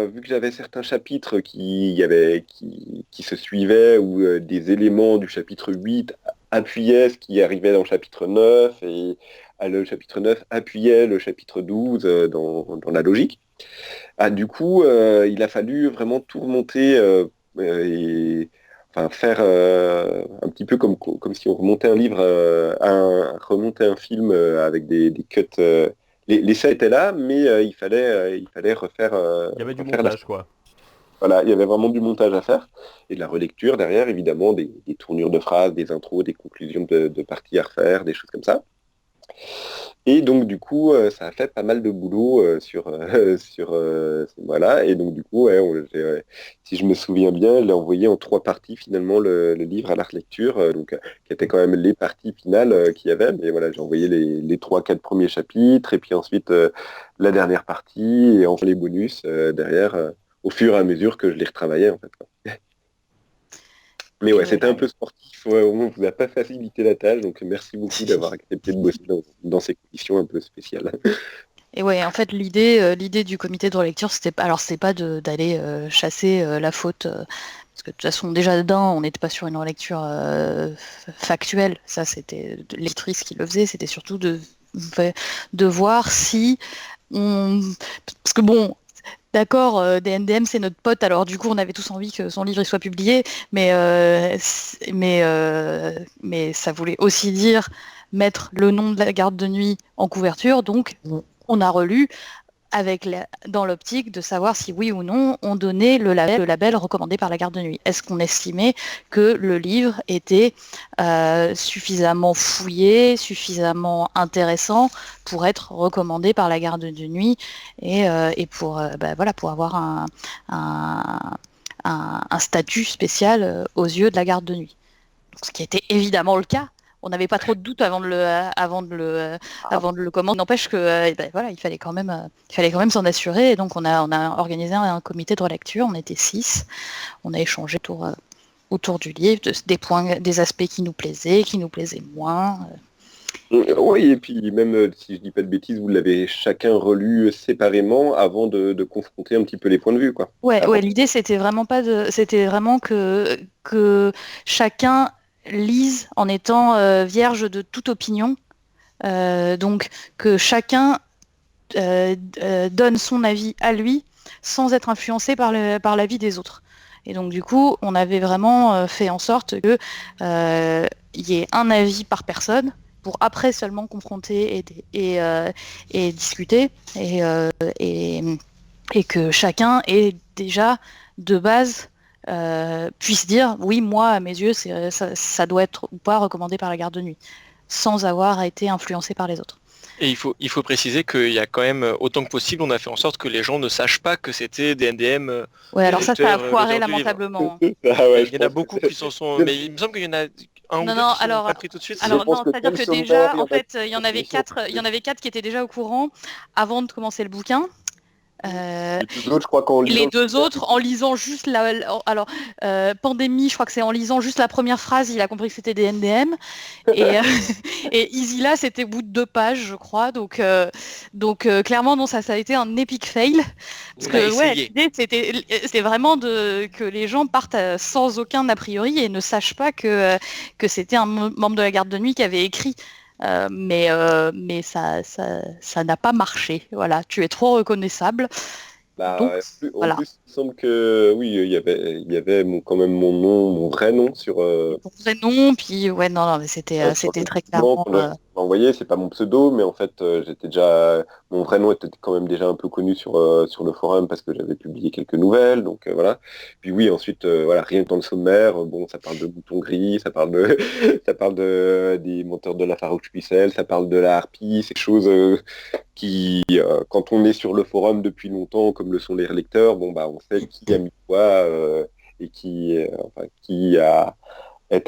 vu que j'avais certains chapitres qui se suivaient ou des éléments du chapitre 8 appuyaient ce qui arrivait dans le chapitre 9 et le chapitre 9 appuyait le chapitre 12 dans la logique. Du coup, il a fallu vraiment tout remonter et faire un petit peu comme si on remontait un livre, remonter un film avec des cuts. Les scènes étaient là, mais il fallait refaire. Il y avait du refaire montage, quoi. Voilà, il y avait vraiment du montage à faire et de la relecture derrière, évidemment, des tournures de phrases, des intros, des conclusions de parties à refaire, des choses comme ça. Et donc du coup, ça a fait pas mal de boulot voilà. Et donc du coup, si je me souviens bien, j'ai envoyé en 3 parties finalement le livre à la relecture, qui étaient quand même les parties finales qu'il y avait. Mais voilà, j'ai envoyé les 3-4 premiers chapitres et puis ensuite la dernière partie et enfin les bonus derrière au fur et à mesure que je les retravaillais en fait, quoi. Mais ouais, c'était un peu sportif, on vous a pas facilité la tâche, donc merci beaucoup d'avoir accepté de bosser dans ces conditions un peu spéciales. Et ouais, en fait, l'idée du comité de relecture, c'était pas d'aller chasser la faute, parce que de toute façon, déjà on n'était pas sur une relecture factuelle, ça c'était l'éditrice qui le faisait, c'était surtout de voir si parce que bon, d'accord, DNDM c'est notre pote, alors du coup on avait tous envie que son livre il soit publié, mais ça voulait aussi dire mettre le nom de la garde de nuit en couverture, donc on a relu dans l'optique de savoir si oui ou non on donnait le label recommandé par la garde de nuit. Est-ce qu'on estimait que le livre était suffisamment fouillé, suffisamment intéressant pour être recommandé par la garde de nuit et pour avoir un statut spécial aux yeux de la garde de nuit. Donc, ce qui était évidemment le cas. On n'avait pas trop de doutes avant de le commander. N'empêche que il fallait quand même s'en assurer. Et donc on a organisé un comité de relecture. On était 6. On a échangé autour du livre, des aspects qui nous plaisaient moins. Oui, et puis même si je dis pas de bêtises, vous l'avez chacun relu séparément avant de confronter un petit peu les points de vue, quoi. Ouais, l'idée c'était vraiment que chacun lise en étant vierge de toute opinion, donc que chacun donne son avis à lui sans être influencé par l'avis des autres. Et donc du coup, on avait vraiment fait en sorte que y ait un avis par personne pour après seulement confronter et discuter et que chacun ait déjà de base puisse dire oui, moi à mes yeux ça doit être ou pas recommandé par la garde de nuit, sans avoir été influencé par les autres. Et il faut préciser qu'il y a quand même, autant que possible, on a fait en sorte que les gens ne sachent pas que c'était des NDM, Ouais, des alors ça a foiré l'auteur du livre. lamentablement. Ah ouais, Il y en a beaucoup qui s'en sont... Mais il me semble qu'il y en a un ou Non, deux non, qui sont pas pris tout de suite. alors pense non, que c'est-à-dire comme que sommaire, déjà, il y en en a fait, il y en avait quatre qui étaient déjà au courant avant de commencer le bouquin. Les deux autres, je crois qu'en Les lisant... deux autres, en lisant juste alors Pandémie, je crois que c'est en lisant juste la première phrase, il a compris que c'était des NDM. Et, et Easy là, c'était au bout de 2 pages, je crois. Donc clairement, non, ça a été un epic fail. Parce On a que ouais, essayé. l'idée c'était vraiment que les gens partent sans aucun a priori et ne sachent pas que c'était un membre de la garde de nuit qui avait écrit. Mais ça n'a pas marché. Voilà, tu es trop reconnaissable. Donc Bah, en voilà. plus, il semble que oui, il y avait quand même mon nom, mon vrai nom sur, Ton vrai nom, puis ouais, non, mais c'était sur le très document clairement. qu'on a envoyé. C'est pas mon pseudo, mais en fait, j'étais déjà, mon vrai nom était quand même déjà un peu connu sur le forum parce que j'avais publié quelques nouvelles, donc voilà. Puis oui, ensuite, voilà, rien que dans le sommaire, bon, ça parle de boutons gris, ça parle de, ça parle des monteurs de la Farouche Pucelle, ça parle de la harpie, ces choses qui, quand on est sur le forum depuis longtemps, comme le sont les lecteurs, bon bah on sait qui a mis quoi et qui est à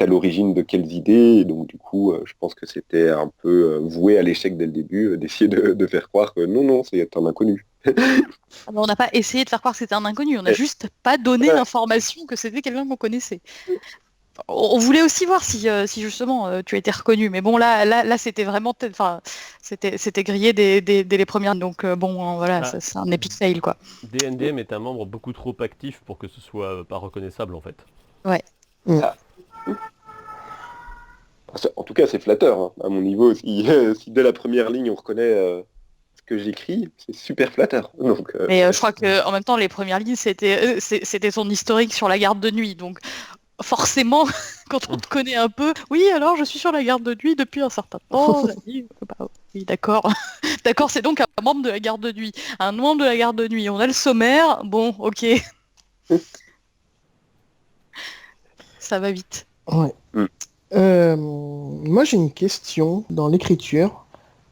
l'origine de quelles idées. Et donc du coup, je pense que c'était un peu voué à l'échec dès le début, d'essayer de faire croire que non, c'est un inconnu. On n'a pas essayé de faire croire que c'était un inconnu, on n'a juste pas donné l'information que c'était quelqu'un qu'on connaissait. On voulait aussi voir si justement tu étais reconnu, mais bon là c'était vraiment, enfin c'était grillé dès les premières, donc bon voilà, Ah. c'est un epic fail quoi. DNDM est un membre beaucoup trop actif pour que ce soit pas reconnaissable en fait. Ouais. Ah. En tout cas, c'est flatteur, hein, à mon niveau. Si dès la première ligne on reconnaît ce que j'écris, c'est super flatteur. Donc, Mais je crois que en même temps les premières lignes c'était ton historique sur la garde de nuit, donc forcément quand on te connaît un peu, oui alors je suis sur la garde de nuit depuis un certain temps. Bah, oui d'accord, d'accord, c'est donc un membre de la garde de nuit, un membre de la garde de nuit. On a le sommaire, bon ok, ça va vite. Ouais. Moi, j'ai une question dans l'écriture.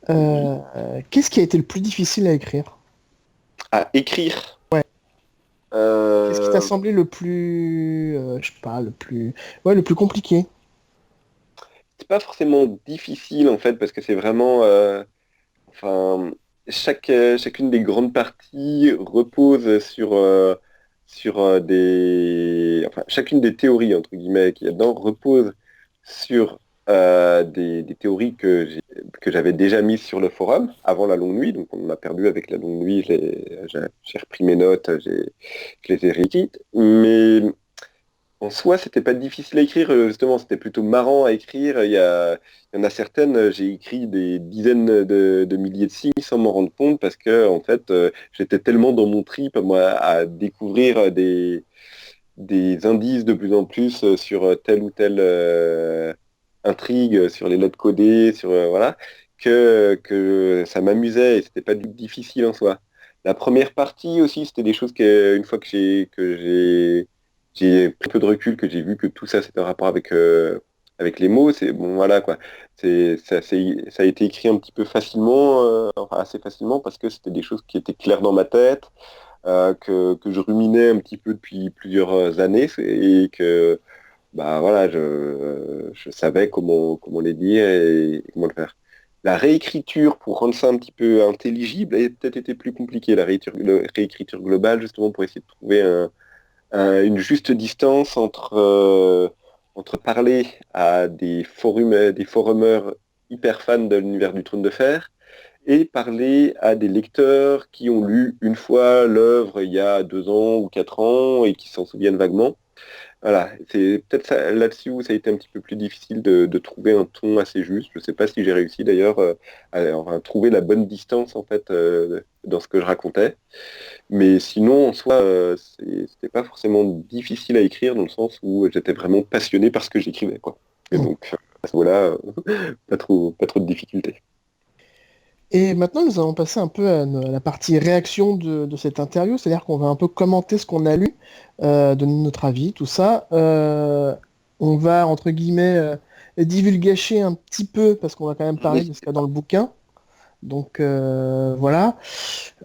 Qu'est-ce qui a été le plus difficile à écrire? à écrire. Ouais. Euh, Qu'est-ce qui t'a semblé le plus, je sais pas, le plus compliqué? c'est pas forcément difficile en fait parce que c'est vraiment, enfin, chacune des grandes parties repose enfin, chacune des théories entre guillemets qu'il y a dedans repose sur des théories que j'avais déjà mises sur le forum avant la longue nuit. Donc on a perdu avec la longue nuit, j'ai repris mes notes, je les ai réécrites. Mais en soi, c'était pas difficile à écrire, justement, c'était plutôt marrant à écrire. Il y en a certaines, j'ai écrit des dizaines de milliers de signes sans m'en rendre compte parce que, en fait, j'étais tellement dans mon trip, moi, à découvrir des indices de plus en plus sur telle ou telle intrigue, sur les lettres codées, voilà, que ça m'amusait et c'était pas difficile en soi. La première partie aussi, c'était des choses une fois que j'ai pris un peu de recul, que j'ai vu que tout ça c'était un rapport avec les mots, c'est bon voilà quoi. Ça a été écrit un petit peu facilement, enfin assez facilement parce que c'était des choses qui étaient claires dans ma tête, que je ruminais un petit peu depuis plusieurs années et que bah voilà, je savais comment les dire et comment le faire. La réécriture, pour rendre ça un petit peu intelligible, a peut-être été plus compliquée, la réécriture globale, justement pour essayer de trouver une juste distance entre parler à des forumers hyper fans de l'univers du Trône de Fer et parler à des lecteurs qui ont lu une fois l'œuvre il y a 2 ans ou 4 ans et qui s'en souviennent vaguement. Voilà, c'est peut-être là-dessus où ça a été un petit peu plus difficile de trouver un ton assez juste. Je ne sais pas si j'ai réussi d'ailleurs à trouver la bonne distance en fait dans ce que je racontais. Mais sinon, en soi, c'était pas forcément difficile à écrire dans le sens où j'étais vraiment passionné par ce que j'écrivais, quoi. Et donc, à ce niveau-là, pas trop de difficultés. Et maintenant, nous allons passer un peu à la partie réaction de cette interview, c'est-à-dire qu'on va un peu commenter ce qu'on a lu, donner notre avis, tout ça. On va, entre guillemets, divulgacher un petit peu, parce qu'on va quand même parler de ce qu'il y a dans le bouquin. Donc voilà.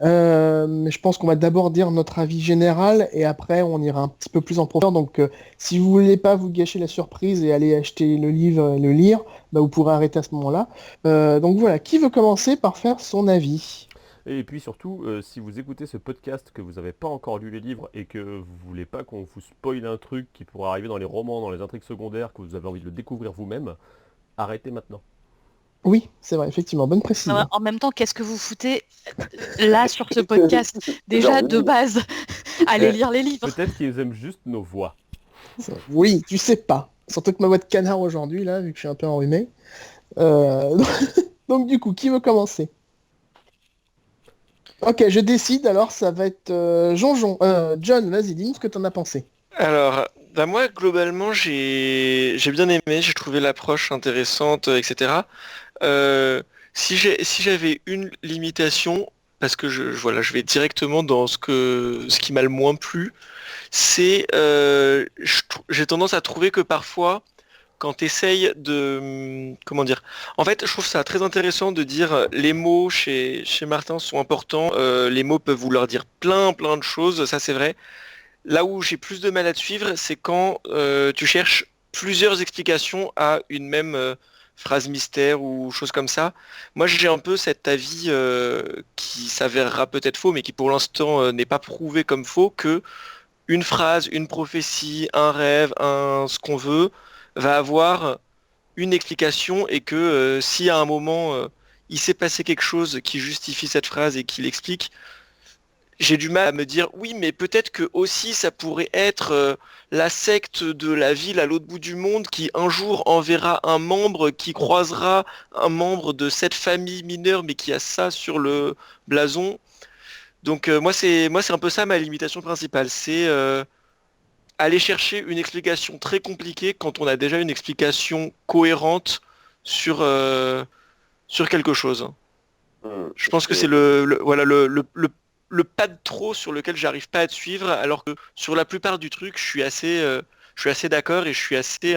Mais je pense qu'on va d'abord dire notre avis général et après on ira un petit peu plus en profondeur. Donc si vous voulez pas vous gâcher la surprise et aller acheter le livre et le lire, bah, vous pourrez arrêter à ce moment-là. Donc voilà, qui veut commencer par faire son avis? Et puis surtout, si vous écoutez ce podcast, que vous n'avez pas encore lu les livres et que vous voulez pas qu'on vous spoile un truc qui pourrait arriver dans les romans, dans les intrigues secondaires, que vous avez envie de le découvrir vous-même, arrêtez maintenant. Oui, c'est vrai, effectivement, bonne précision. En même temps, qu'est-ce que vous foutez là sur ce podcast? Déjà, de base, allez lire les livres. Peut-être qu'ils aiment juste nos voix. Oui, tu sais pas. Surtout que ma voix de canard aujourd'hui, là, vu que je suis un peu enrhumé. Donc du coup, qui veut commencer? Ok, je décide, alors ça va être John, vas-y, dis-nous ce que t'en as pensé. Alors, bah moi, globalement, j'ai bien aimé, j'ai trouvé l'approche intéressante, etc. Si j'avais une limitation, parce que voilà, je vais directement dans ce qui m'a le moins plu, c'est j'ai tendance à trouver que parfois, quand tu essayes comment dire, en fait, je trouve ça très intéressant de dire les mots chez Martin sont importants, les mots peuvent vouloir dire plein de choses, ça c'est vrai. Là où j'ai plus de mal à te suivre, c'est quand tu cherches plusieurs explications à une même phrase mystère ou chose comme ça. Moi, j'ai un peu cet avis qui s'avérera peut-être faux, mais qui pour l'instant n'est pas prouvé comme faux, que une phrase, une prophétie, un rêve, ce qu'on veut, va avoir une explication et que si à un moment il s'est passé quelque chose qui justifie cette phrase et qui l'explique, j'ai du mal à me dire oui, mais peut-être que aussi ça pourrait être la secte de la ville à l'autre bout du monde qui un jour enverra un membre qui croisera un membre de cette famille mineure mais qui a ça sur le blason. Donc moi c'est un peu ça ma limitation principale, c'est aller chercher une explication très compliquée quand on a déjà une explication cohérente sur sur quelque chose. Je pense que c'est voilà, le pas de trop sur lequel j'arrive pas à te suivre, alors que sur la plupart du truc, je suis assez d'accord et je suis assez.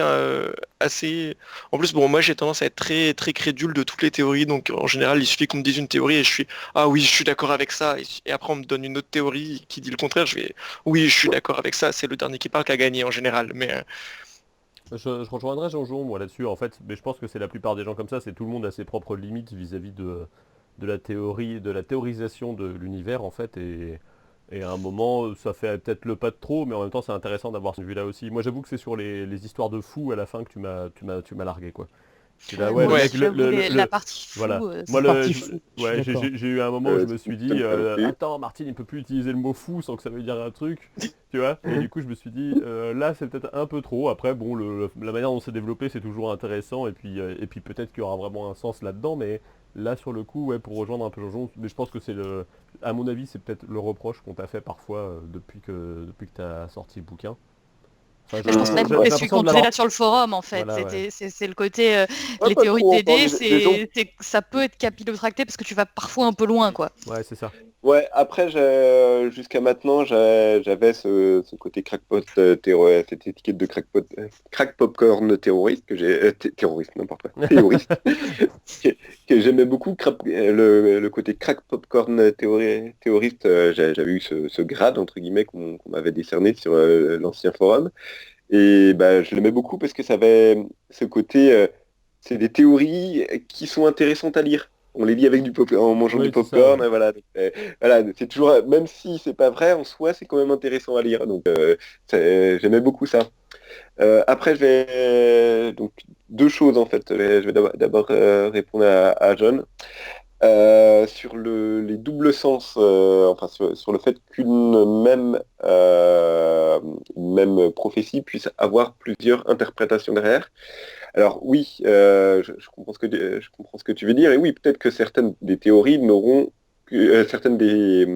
En plus, bon, moi j'ai tendance à être très crédule de toutes les théories, donc en général, il suffit qu'on me dise une théorie et je suis ah oui, je suis d'accord avec ça, et après on me donne une autre théorie qui dit le contraire, je vais oui, je suis d'accord avec ça, c'est le dernier qui parle qui a gagné en général, mais Je rejoindrai Jean-Jean, moi, là-dessus, en fait, mais je pense que c'est la plupart des gens comme ça, c'est tout le monde a ses propres limites vis-à-vis de la théorie, de la théorisation de l'univers, en fait, et à un moment, ça fait peut-être le pas de trop, mais en même temps, c'est intéressant d'avoir ce vue-là aussi. Moi, j'avoue que c'est sur les histoires de fous à la fin que tu m'as largué, quoi. C'est là, ouais, le Moi mec, aussi, j'avoue, la partie fou, voilà. c'est Moi, La partie fou, je suis ouais, d'accord. j'ai eu un moment où je me suis dit, oui. attends, Martine, il peut plus utiliser le mot fou sans que ça veuille dire un truc, tu vois. Et du coup, je me suis dit, là, c'est peut-être un peu trop. Après, bon, la manière dont c'est développé, c'est toujours intéressant, et puis peut-être qu'il y aura vraiment un sens là-dedans, mais là, sur le coup, ouais, pour rejoindre un peu Jojon, mais je pense que à mon avis, c'est peut-être le reproche qu'on t'a fait parfois depuis que tu as sorti le bouquin. Enfin, Je pense même j'ai que celui l'impression qu'on de disait l'avoir. là sur le forum, en fait. Voilà, ouais. C'est le côté, Ouais, les pas théories trop, de enfin, DD, les gens. ça peut être capillotracté parce que tu vas parfois un peu loin, quoi. Ouais, c'est ça. Ouais, après, jusqu'à maintenant, j'avais ce côté crackpot cette étiquette de crack popcorn terroriste que j'ai terroriste n'importe quoi, théoriste que, que j'aimais beaucoup. Le côté crack popcorn théoriste, j'avais eu ce grade entre guillemets qu'on m'avait décerné sur l'ancien forum et bah, je l'aimais beaucoup parce que ça avait ce côté, c'est des théories qui sont intéressantes à lire. On les lit avec en mangeant du Oui, c'est ça, ouais. popcorn, voilà. Donc, voilà, c'est toujours, même si c'est pas vrai en soi, c'est quand même intéressant à lire. Donc, j'aimais beaucoup ça. Après, je vais donc deux choses en fait. Je vais d'abord répondre à John. Sur les doubles sens, enfin sur le fait une même prophétie puisse avoir plusieurs interprétations derrière. Alors oui, je comprends je comprends ce que tu veux dire, et oui, peut-être que certaines des théories n'auront certaines des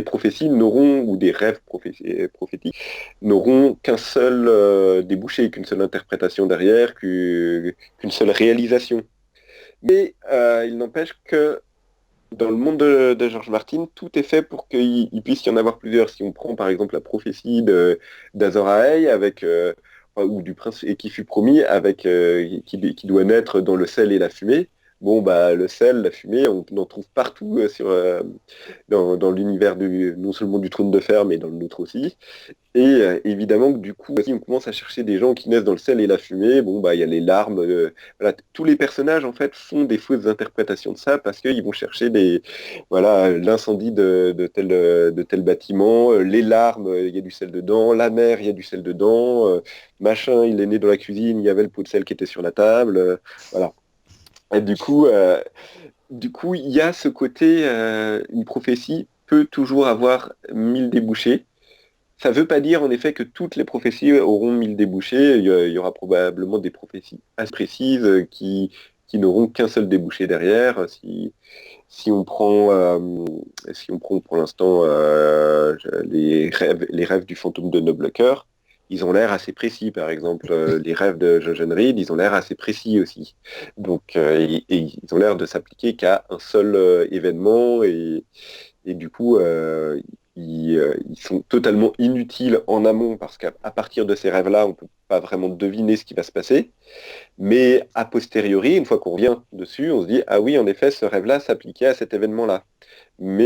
prophéties n'auront, ou des rêves prophétiques, n'auront qu'un seul débouché, qu'une seule interprétation derrière, qu'une seule réalisation. Mais il n'empêche que dans le monde de George Martin, tout est fait pour qu'il puisse y en avoir plusieurs. Si on prend par exemple la prophétie d'Azor Ahai avec ou du prince et qui fut promis avec qui doit naître dans le sel et la fumée. Bon bah le sel, la fumée, on en trouve partout dans l'univers non seulement du trône de fer, mais dans le nôtre aussi. Et évidemment que du coup, si on commence à chercher des gens qui naissent dans le sel et la fumée, bon bah il y a les larmes, voilà, tous les personnages en fait font des fausses interprétations de ça parce qu'ils vont chercher voilà, l'incendie de tel bâtiment, les larmes, il y a du sel dedans, la mer, il y a du sel dedans, machin, il est né dans la cuisine, il y avait le pot de sel qui était sur la table, voilà. Et du coup, il y a ce côté, une prophétie peut toujours avoir 1000 débouchés. Ça ne veut pas dire en effet que toutes les prophéties auront 1000 débouchés. Il y aura probablement des prophéties assez précises qui n'auront qu'un seul débouché derrière. Si on prend, pour l'instant les rêves du fantôme de Noble Cœur, ils ont l'air assez précis. Par exemple, les rêves de Jojen Reed, ils ont l'air assez précis aussi. Donc, et ils ont l'air de s'appliquer qu'à un seul événement et du coup, ils sont totalement inutiles en amont parce qu'à partir de ces rêves-là, on ne peut pas vraiment deviner ce qui va se passer. Mais a posteriori, une fois qu'on revient dessus, on se dit ah oui, en effet, ce rêve-là s'appliquait à cet événement-là. On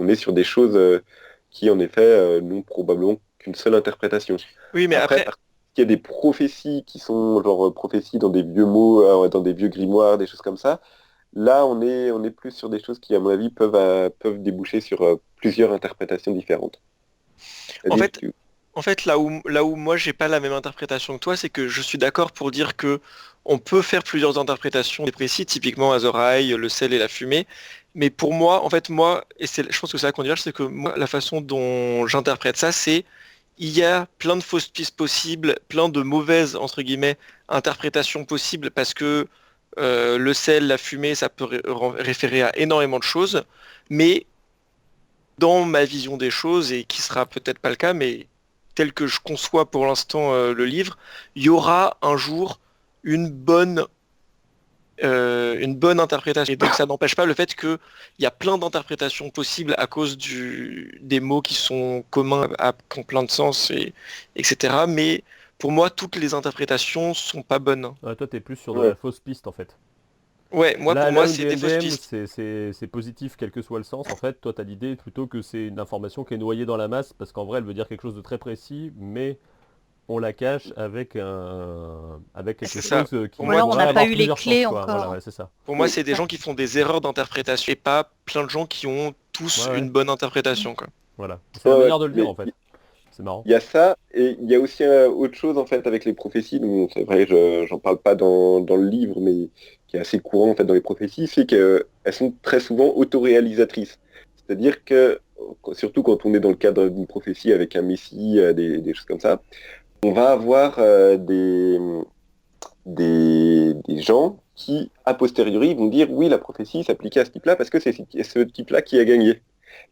est sur des choses qui, en effet, n'ont probablement qu'une seule interprétation. Oui, mais après, il y a des prophéties qui sont genre prophéties dans des vieux mots, dans des vieux grimoires, des choses comme ça. Là, on est plus sur des choses qui, à mon avis, peuvent déboucher sur plusieurs interprétations différentes. En fait, là où moi j'ai pas la même interprétation que toi, c'est que je suis d'accord pour dire que on peut faire plusieurs interprétations des précis, typiquement Azor Ahai, le sel et la fumée. Mais pour moi, en fait, je pense que c'est là qu'on diverge, c'est que moi, la façon dont j'interprète ça, c'est il y a plein de fausses pistes possibles, plein de mauvaises, entre guillemets, interprétations possibles, parce que le sel, la fumée, ça peut référer à énormément de choses, mais dans ma vision des choses, et qui sera peut-être pas le cas, mais tel que je conçois pour l'instant le livre, il y aura un jour une bonne interprétation. Et donc ça n'empêche pas le fait qu'il y a plein d'interprétations possibles à cause des mots qui sont communs, qui ont plein de sens, etc. Mais pour moi, toutes les interprétations sont pas bonnes. Toi, t'es plus sur de la fausse piste en fait. Ouais, pour Là moi, où c'est du des fausses MDM, pistes. c'est positif quel que soit le sens. En fait, toi, tu as l'idée plutôt que c'est une information qui est noyée dans la masse, parce qu'en vrai, elle veut dire quelque chose de très précis, mais on la cache avec quelque C'est ça. chose qui Ou alors on pourrait n'a pas avoir eu les plusieurs clés sens, quoi. Voilà, encore. ouais, c'est ça. Pour moi, Oui. c'est des gens qui font des erreurs d'interprétation et pas plein de gens qui ont tous Ouais, ouais. une bonne interprétation, quoi. Voilà. C'est la Ouais, manière de le dire mais en fait. C'est marrant. il y a ça, et il y a aussi autre chose en fait avec les prophéties, donc c'est vrai, j'en parle pas dans le livre, mais qui est assez courant en fait dans les prophéties, c'est qu'elles sont très souvent autoréalisatrices. C'est-à-dire que, surtout quand on est dans le cadre d'une prophétie avec un messie, des choses comme ça, on va avoir des gens qui, a posteriori, vont dire oui, la prophétie s'appliquait à ce type-là parce que c'est ce type-là qui a gagné.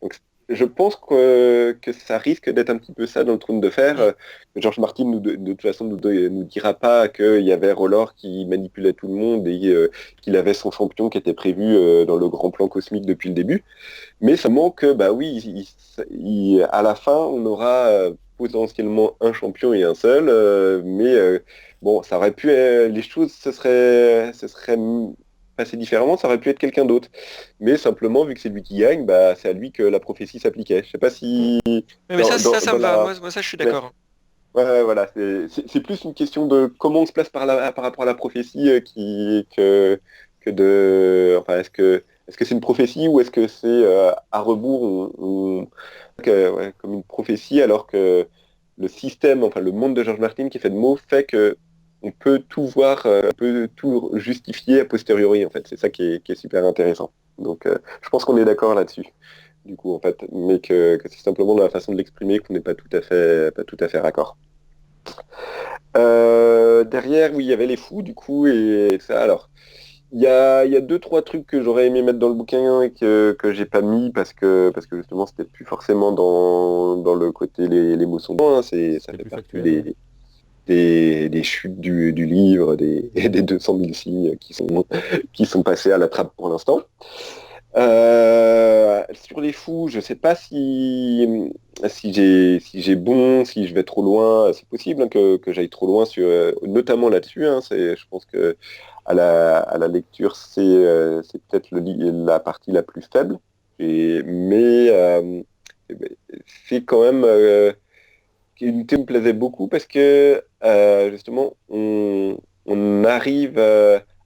Donc, je pense que ça risque d'être un petit peu ça dans le Trône de Fer. George Martin, de toute façon, nous dira pas qu'il y avait Rollor qui manipulait tout le monde et qu'il avait son champion qui était prévu dans le grand plan cosmique depuis le début. Mais ça manque, bah oui, à la fin, on aura potentiellement un champion et un seul, mais bon, ça aurait pu, les choses se seraient passées différemment, ça aurait pu être quelqu'un d'autre. Mais simplement, vu que c'est lui qui gagne, bah, c'est à lui que la prophétie s'appliquait. Je sais pas si Mais dans, ça dans me va. la... Moi, ça, je suis Ouais, d'accord. ouais, voilà, c'est plus une question de comment on se place par rapport à la prophétie que de... Enfin, est-ce que c'est une prophétie ou est-ce que c'est à rebours, ouais, comme une prophétie, alors que le système, enfin le monde de George Martin qui est fait de mots, fait que on peut tout voir, on peut tout justifier a posteriori, en fait. C'est ça qui est super intéressant. Donc, je pense qu'on est d'accord là-dessus, du coup, en fait, mais que c'est simplement dans la façon de l'exprimer qu'on n'est pas tout à fait raccord. Derrière, oui, il y avait les fous, du coup, et ça, alors. Il y a deux, trois trucs que j'aurais aimé mettre dans le bouquin et que j'ai pas mis parce que justement c'était plus forcément dans le côté les mots sont bons, hein, ça C'est fait plus partie factuel, ouais. des chutes du livre, des 200 000 signes qui sont passés à la trappe pour l'instant. Sur les fous, je sais pas si j'ai bon, si je vais trop loin. C'est possible hein, que j'aille trop loin notamment là-dessus. Hein. Je pense que à la lecture, c'est peut-être la partie la plus faible. Mais c'est quand même une unité me plaisait beaucoup parce que justement on arrive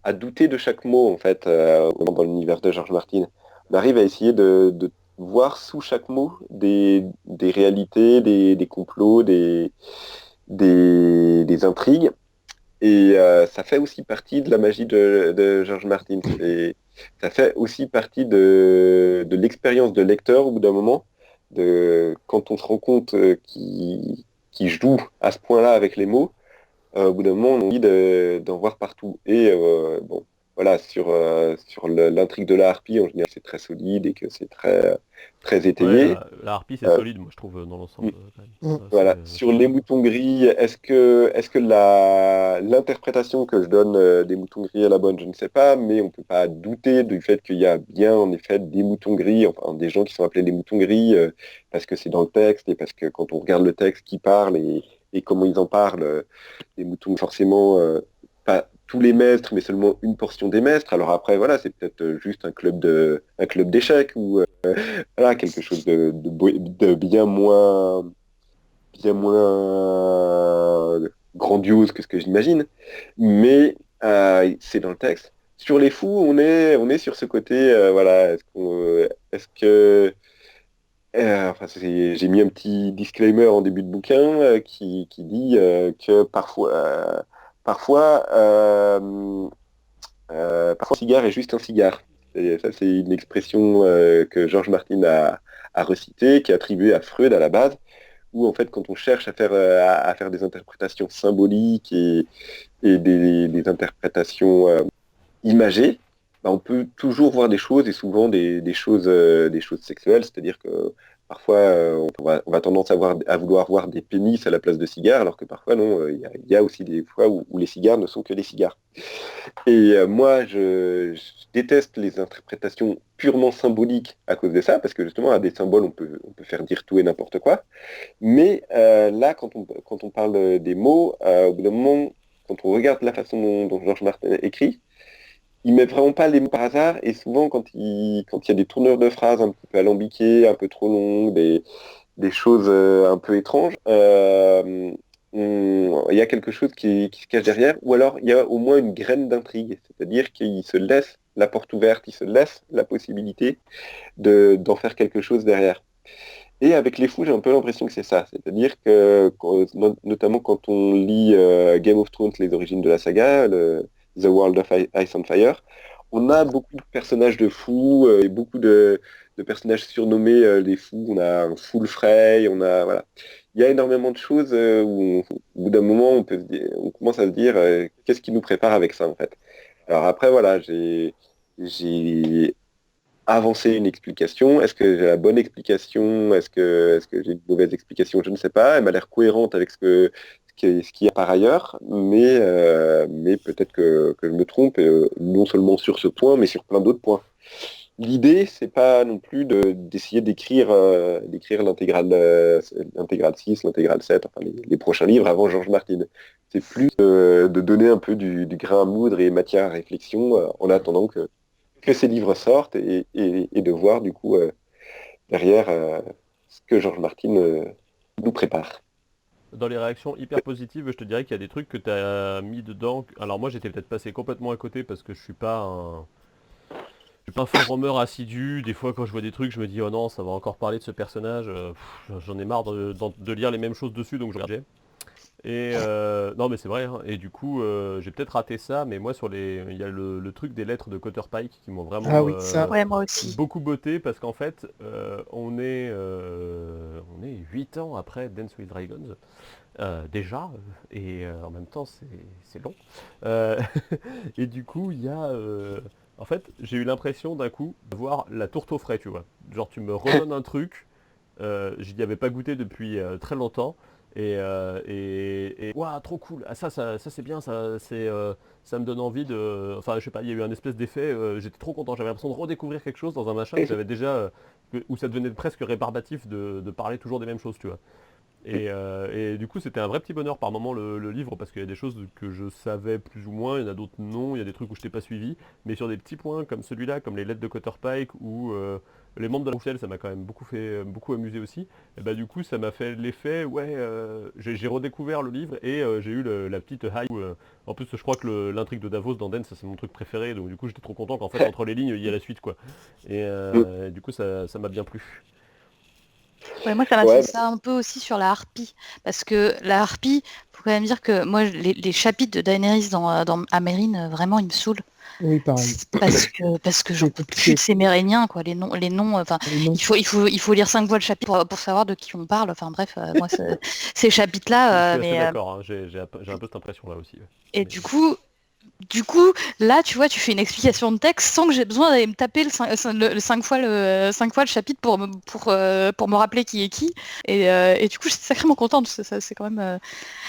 à douter de chaque mot en fait dans l'univers de George Martin. On arrive à essayer de voir sous chaque mot des réalités, des complots, des intrigues. Et ça fait aussi partie de la magie de George Martin. Et ça fait aussi partie de l'expérience de lecteur au bout d'un moment, quand on se rend compte qu'il joue à ce point-là avec les mots, au bout d'un moment, on a envie d'en voir partout. Et bon, voilà, sur l'intrigue de la harpie, en général, c'est très solide et que c'est très Ouais, étayé. la harpie c'est solide, moi je trouve dans l'ensemble. Quand même. Voilà. Sur les moutons gris, est-ce que l'interprétation que je donne des moutons gris est la bonne? Je ne sais pas, mais on peut pas douter du fait qu'il y a bien en effet des moutons gris, enfin des gens qui sont appelés les moutons gris parce que c'est dans le texte et parce que quand on regarde le texte qui parle et comment ils en parlent, les moutons forcément pas tous les maîtres, mais seulement une portion des maîtres. Alors après, voilà, c'est peut-être juste un club d'échecs ou voilà, quelque chose de bien moins grandiose que ce que j'imagine, mais c'est dans le texte. Sur les fous, on est sur ce côté, voilà, est-ce que, enfin, j'ai mis un petit disclaimer en début de bouquin qui dit que parfois un cigare est juste un cigare. Et ça, c'est une expression que George Martin a recitée, qui est attribuée à Freud à la base, où en fait, quand on cherche à faire des interprétations symboliques et des interprétations imagées, bah, on peut toujours voir des choses et souvent des choses sexuelles, c'est-à-dire que parfois on va tendance à vouloir voir des pénis à la place de cigares, alors que parfois non, il y a aussi des fois où les cigares ne sont que des cigares. Et moi, je déteste les interprétations purement symboliques à cause de ça, parce que justement, à des symboles, on peut faire dire tout et n'importe quoi. Mais là, quand on parle des mots, au bout d'un moment, quand on regarde la façon dont Georges Martin écrit, il met vraiment pas les mots par hasard, et souvent, quand il y a des tourneurs de phrases un petit peu alambiquées, un peu trop longues, des choses un peu étranges, il y a quelque chose qui se cache derrière, ou alors il y a au moins une graine d'intrigue, c'est-à-dire qu'il se laisse la porte ouverte, il se laisse la possibilité d'en faire quelque chose derrière. Et avec les fous, j'ai un peu l'impression que c'est ça, c'est-à-dire que notamment quand on lit Game of Thrones, les origines de la saga, The World of Ice and Fire, on a beaucoup de personnages de fous et beaucoup de personnages surnommés les fous. On a un fou le Frey, on a voilà. Il y a énormément de choses au bout d'un moment on commence à se dire qu'est-ce qui nous prépare avec ça en fait. Alors après voilà, j'ai avancé une explication. Est-ce que j'ai la bonne explication? Est-ce que j'ai une mauvaise explication? Je ne sais pas. Elle m'a l'air cohérente avec ce qu'il y a par ailleurs, mais peut-être que je me trompe, non seulement sur ce point, mais sur plein d'autres points. L'idée, c'est pas non plus d'essayer d'écrire l'intégrale 6, l'intégrale 7, enfin les prochains livres avant George Martin. C'est plus de donner un peu du grain à moudre et matière à réflexion en attendant que ces livres sortent et de voir du coup derrière ce que George Martin nous prépare. Dans les réactions hyper positives, je te dirais qu'il y a des trucs que tu as mis dedans. Alors moi j'étais peut-être passé complètement à côté parce que je suis pas un forummer assidu. Des fois quand je vois des trucs, je me dis oh non, ça va encore parler de ce personnage. J'en ai marre de lire les mêmes choses dessus, donc je regarde. Et non mais c'est vrai, hein. Et du coup j'ai peut-être raté ça, mais moi il y a le truc des lettres de Cotter Pike qui m'ont Ah vraiment oui, ça. Ouais, moi aussi. beaucoup botté parce qu'en fait on est 8 ans après Dance with Dragons déjà, et en même temps c'est long. Euh, et du coup il y a en fait j'ai eu l'impression d'un coup de voir la tourte au frais, tu vois. Genre tu me redonnes un truc, je n'y avais pas goûté depuis très longtemps. Et waouh, trop cool. Ah, ça c'est bien, ça me donne envie de. Enfin, je sais pas, il y a eu un espèce d'effet. J'étais trop content. J'avais l'impression de redécouvrir quelque chose dans un machin que j'avais déjà, où ça devenait presque rébarbatif de parler toujours des mêmes choses, tu vois. Et du coup, c'était un vrai petit bonheur par moment le livre, parce qu'il y a des choses que je savais plus ou moins, il y en a d'autres non, il y a des trucs où je t'ai pas suivi, mais sur des petits points comme celui-là, comme les lettres de Cotterpike ou les membres de la Roussel, ça m'a quand même beaucoup amusé aussi. Et bah du coup, ça m'a fait l'effet, ouais, j'ai redécouvert le livre et j'ai eu la petite hype. En plus, je crois que l'intrigue de Davos dans Den, ça c'est mon truc préféré, donc du coup, j'étais trop content qu'en fait, entre les lignes, il y a la suite, quoi. Et du coup, ça m'a bien plu. Ouais, moi, ça m'a fait Ouais, ça un peu aussi sur la harpie. Parce que la harpie, faut quand même dire que moi, les chapitres de Daenerys dans Amérin, vraiment, ils me saoulent. Oui, pareil. Parce que j'en C'est peux plus compliqué. de ces Méréniens, quoi. Les noms, enfin, Les noms. il faut lire 5 fois le chapitre pour savoir de qui on parle. Enfin, bref, moi, ces Je chapitres-là, suis assez d'accord, hein, j'ai un peu cette impression-là aussi. Ouais. et Mais- du coup, là, tu vois, tu fais une explication de texte sans que j'ai besoin d'aller me taper le 5 fois le chapitre pour me rappeler qui est qui. Et du coup, j'étais sacrément contente, parce que ça, c'est quand même...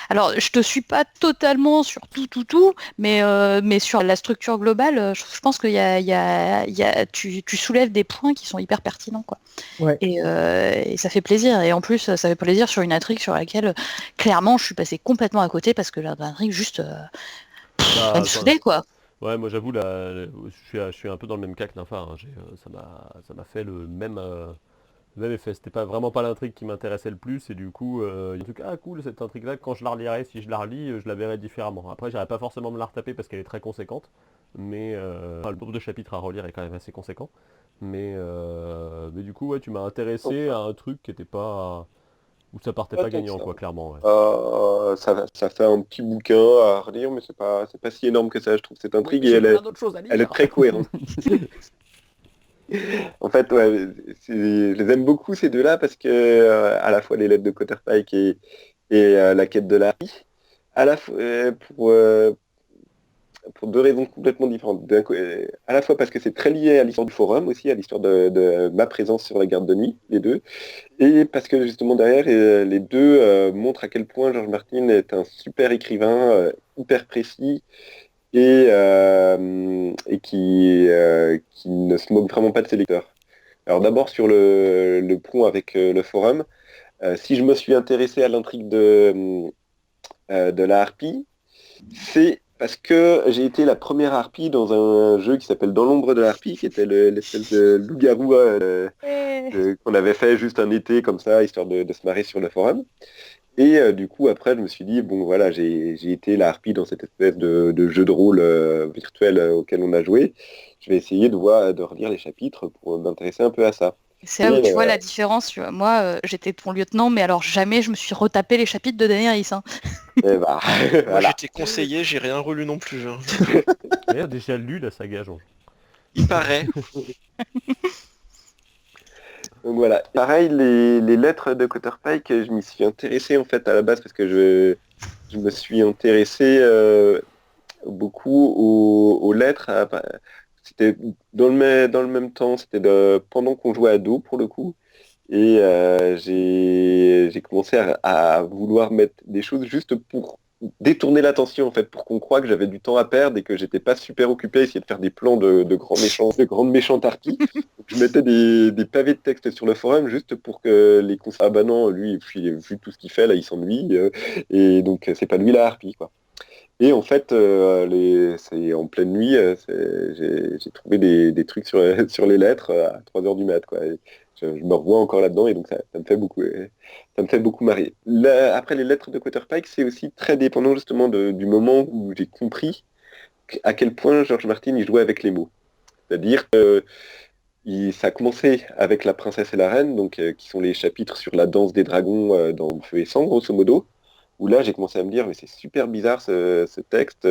Alors, je te suis pas totalement sur tout, mais sur la structure globale, je pense qu'il tu soulèves des points qui sont hyper pertinents, quoi. Ouais. Et ça fait plaisir. Et en plus, ça fait plaisir sur une intrigue sur laquelle, clairement, je suis passée complètement à côté parce que l'intrigue, juste, elle Bah, me saoulait, quoi. ouais, moi j'avoue, je suis un peu dans le même cas que Nympha, hein. Ça m'a fait le même effet. C'était vraiment pas l'intrigue qui m'intéressait le plus, et du coup, il y a un truc, ah cool, cette intrigue-là, quand je la relirai, si je la relis, je la verrai différemment. Après, j'irai pas forcément me la retaper parce qu'elle est très conséquente, mais enfin, le nombre de chapitres à relire est quand même assez conséquent. Mais du coup, ouais, tu m'as intéressé enfin, à un truc qui était pas. Où ça partait pas pas tant que gagnant, ça. quoi, clairement, ouais. Ça fait un petit bouquin à relire, mais c'est pas si énorme que ça, je trouve, cette Oui, intrigue, mais et j'ai plein d'autres choses à elle est lire. très cohérente. En fait, ouais, je les aime beaucoup ces deux-là parce que à la fois les lettres de Cotterpike et la quête de Larry, à la fois pour deux raisons complètement différentes. À la fois parce que c'est très lié à l'histoire du forum aussi, à l'histoire de ma présence sur la garde de nuit, les deux, et parce que justement derrière, les deux montrent à quel point George Martin est un super écrivain, hyper précis, et qui ne se moque vraiment pas de ses lecteurs. Alors d'abord sur le pont avec le forum, si je me suis intéressé à l'intrigue de la harpie, c'est parce que j'ai été la première harpie dans un jeu qui s'appelle Dans l'ombre de la harpie, qui était l'espèce de loup-garou qu'on avait fait juste un été comme ça, histoire de se marrer sur le forum. Et du coup, après, je me suis dit, bon, voilà, j'ai été la harpie dans cette espèce de jeu de rôle virtuel auquel on a joué. Je vais essayer de relire les chapitres pour m'intéresser un peu à ça. C'est là où Et tu vois la différence. Tu vois. Moi, j'étais ton lieutenant, mais alors jamais je me suis retapé les chapitres de Daenerys, hein. bah, Moi voilà. j'étais conseillé, j'ai rien relu non plus, hein. Mais a déjà lu la saga, Jean. Il paraît. Donc voilà. Pareil, les lettres de Cotterpike, je m'y suis intéressé en fait à la base parce que je me suis intéressé beaucoup aux lettres. C'était dans le même temps, c'était pendant qu'on jouait à dos pour le coup. Et j'ai commencé à vouloir mettre des choses juste pour détourner l'attention en fait, pour qu'on croie que j'avais du temps à perdre et que j'étais pas super occupé à essayer de faire des plans de grands méchants, de grandes méchantes harpies. Donc, je mettais des pavés de texte sur le forum juste pour que les cons ah bah non, lui, puis, vu tout ce qu'il fait là, il s'ennuie, et donc c'est pas lui la harpie quoi. Et en fait, c'est en pleine nuit, j'ai trouvé des trucs sur, sur les lettres à 3 heures du mat, quoi. Et je me revois encore là-dedans et donc ça me fait ça me fait beaucoup marrer. Après, les lettres de Cotterpike, c'est aussi très dépendant justement du moment où j'ai compris à quel point George Martin il jouait avec les mots. C'est-à-dire que ça a commencé avec La Princesse et la Reine, donc, qui sont les chapitres sur la danse des dragons dans Feu et Sang, grosso modo, où là j'ai commencé à me dire, mais c'est super bizarre ce texte.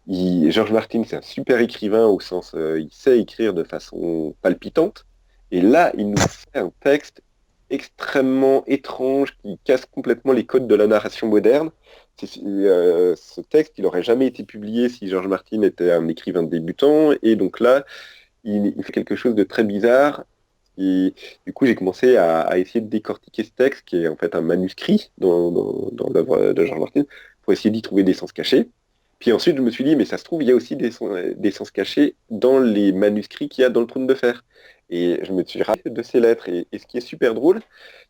George Martin, c'est un super écrivain au sens, il sait écrire de façon palpitante, et là il nous fait un texte extrêmement étrange qui casse complètement les codes de la narration moderne. Ce texte, il n'aurait jamais été publié si George Martin était un écrivain débutant, et donc là, il fait quelque chose de très bizarre Et du coup, j'ai commencé à essayer de décortiquer ce texte, qui est en fait un manuscrit dans l'œuvre de George Martin, pour essayer d'y trouver des sens cachés. Puis ensuite, je me suis dit, mais ça se trouve, il y a aussi des sens cachés dans les manuscrits qu'il y a dans le Trône de Fer. Et je me suis rappelé de ces lettres. Et ce qui est super drôle,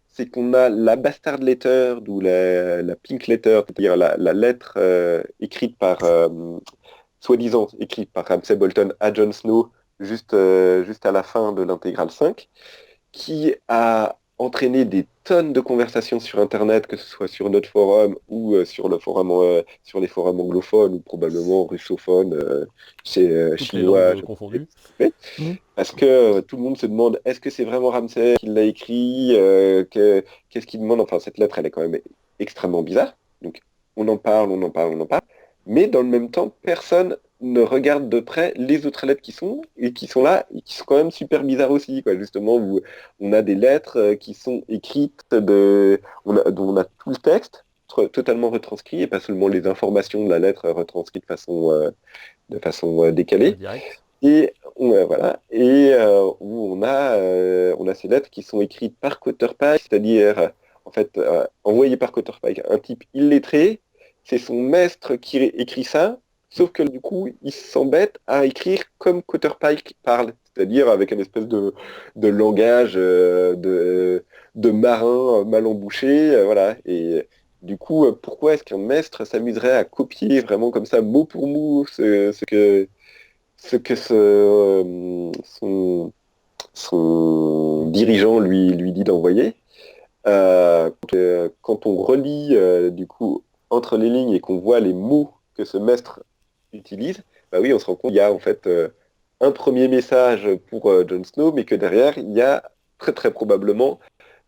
c'est qu'on a la Bastard Letter, ou la Pink Letter, c'est-à-dire la lettre écrite par, soi-disant écrite par Ramsay Bolton à Jon Snow, juste à la fin de l'intégrale 5, qui a entraîné des tonnes de conversations sur Internet, que ce soit sur notre forum ou sur les forums anglophones ou probablement russophones, Toutes les chinois, langues confondues. parce que tout le monde se demande est-ce que c'est vraiment Ramsay qui l'a écrit, qu'est-ce qu'il demande, enfin cette lettre elle est quand même extrêmement bizarre, donc on en parle, mais dans le même temps personne ne regarde de près les autres lettres qui sont là et qui sont quand même super bizarres aussi, quoi. Justement où on a des lettres qui sont écrites dont on a tout le texte totalement retranscrit et pas seulement les informations de la lettre retranscrites de façon décalée. Direct. Et voilà, et où on a ces lettres qui sont écrites par Quaterpike, c'est-à-dire en fait envoyées par Quaterpike, un type illettré. C'est son maître qui écrit ça, sauf que du coup il s'embête à écrire comme Quaterpike parle, c'est-à-dire avec une espèce de langage de marin mal embouché, voilà. Et du coup, pourquoi est-ce qu'un maître s'amuserait à copier vraiment comme ça, mot pour mot, son dirigeant lui dit d'envoyer. Quand on relit du coup entre les lignes et qu'on voit les mots que ce maître utilise, bah oui, on se rend compte qu'il y a en fait un premier message pour Jon Snow, mais que derrière, il y a très très probablement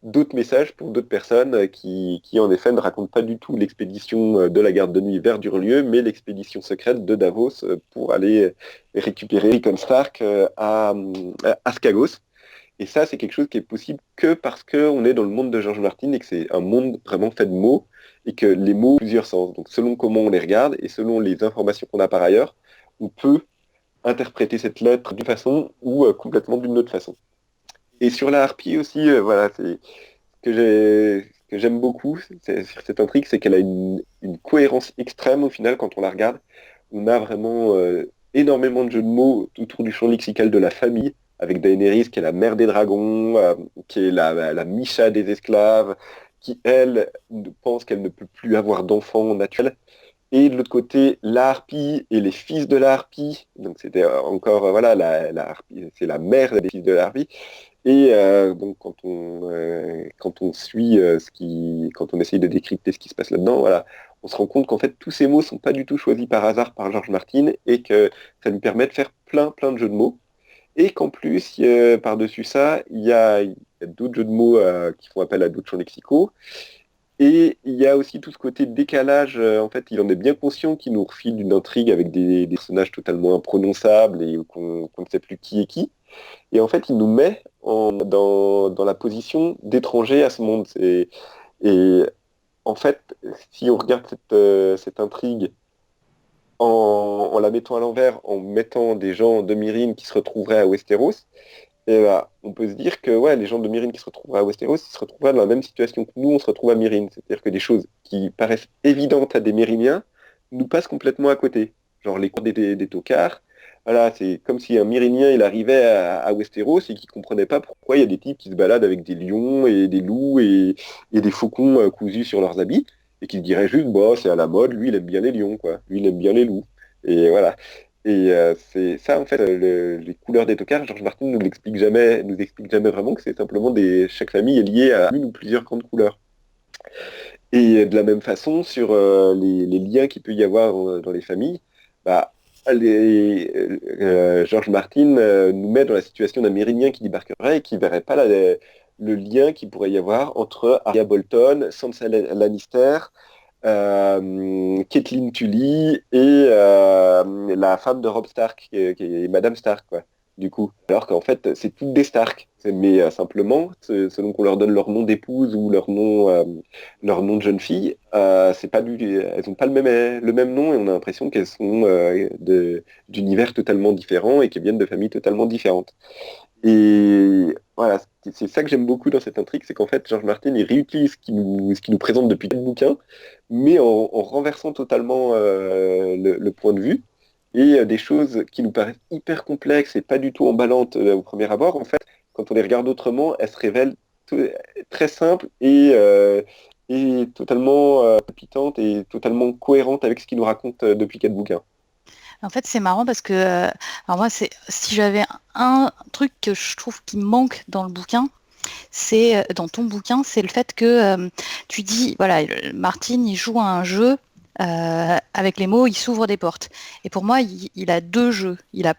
d'autres messages pour d'autres personnes qui en effet ne racontent pas du tout l'expédition de la garde de nuit vers Durlieu, mais l'expédition secrète de Davos pour aller récupérer Rickon Stark à Skagos. Et ça, c'est quelque chose qui est possible que parce qu'on est dans le monde de George Martin et que c'est un monde vraiment fait de mots et que les mots ont plusieurs sens. Donc selon comment on les regarde et selon les informations qu'on a par ailleurs, on peut interpréter cette lettre d'une façon ou complètement d'une autre façon. Et sur la harpie aussi, voilà, c'est ce que j'aime beaucoup sur cette intrigue, c'est qu'elle a une cohérence extrême au final quand on la regarde. On a vraiment énormément de jeux de mots autour du champ lexical de la famille, avec Daenerys qui est la mère des dragons, qui est la Misha des esclaves, qui elle pense qu'elle ne peut plus avoir d'enfants naturels. Et de l'autre côté, la harpie et les fils de la harpie. Donc c'était encore, voilà, la harpie, c'est la mère des fils de la harpie. Et donc quand on suit quand on essaye de décrypter ce qui se passe là-dedans, voilà, on se rend compte qu'en fait tous ces mots sont pas du tout choisis par hasard par George Martin et que ça nous permet de faire plein de jeux de mots. Et qu'en plus, par-dessus ça, il y a d'autres jeux de mots qui font appel à d'autres champs lexicaux. Et il y a aussi tout ce côté décalage, en fait, il en est bien conscient qu'il nous refile une intrigue avec des personnages totalement imprononçables et qu'on ne sait plus qui est qui. Et en fait, il nous met dans la position d'étranger à ce monde. Et en fait, si on regarde cette intrigue en la mettant à l'envers, en mettant des gens de Myrine qui se retrouveraient à Westeros, et bah, on peut se dire que ouais, les gens de Myrine qui se retrouveraient à Westeros, ils se retrouveraient dans la même situation que nous, on se retrouve à Myrine. C'est-à-dire que des choses qui paraissent évidentes à des Myriniens nous passent complètement à côté. Genre les cours des tocards. Voilà, c'est comme si un Myrinien il arrivait à Westeros et qu'il comprenait pas pourquoi il y a des types qui se baladent avec des lions et des loups et des faucons cousus sur leurs habits et qui se dirait juste bah c'est à la mode, lui il aime bien les lions quoi, lui il aime bien les loups. Et voilà. Et c'est ça, en fait, les couleurs des tocards, George Martin nous explique jamais vraiment que c'est simplement chaque famille est liée à une ou plusieurs grandes couleurs. Et de la même façon, sur les liens qu'il peut y avoir dans les familles, bah, George Martin nous met dans la situation d'un Méridien qui débarquerait et qui verrait pas le lien qu'il pourrait y avoir entre Arya Bolton, Sansa Lannister, Catelyn Tully et la femme de Robb Stark, qui est Madame Stark, quoi, du coup. Alors qu'en fait, c'est toutes des Stark. Mais simplement, selon qu'on leur donne leur nom d'épouse ou leur nom de jeune fille, c'est pas elles n'ont pas le même nom et on a l'impression qu'elles sont d'univers totalement différents et qu'elles viennent de familles totalement différentes. Et voilà, c'est ça que j'aime beaucoup dans cette intrigue, c'est qu'en fait, George Martin, il réutilise ce qu'il nous présente depuis le bouquin, mais en renversant totalement le point de vue, et des choses qui nous paraissent hyper complexes et pas du tout emballantes au premier abord, en fait, quand on les regarde autrement, elles se révèlent très simples et totalement palpitantes et totalement cohérentes avec ce qu'il nous raconte depuis 4 bouquins. En fait, c'est marrant parce que, alors moi, si j'avais un truc que je trouve qui manque dans le bouquin, dans ton bouquin, c'est le fait que tu dis, voilà, Martin, il joue à un jeu avec les mots, il s'ouvre des portes. Et pour moi, il a deux jeux. Il a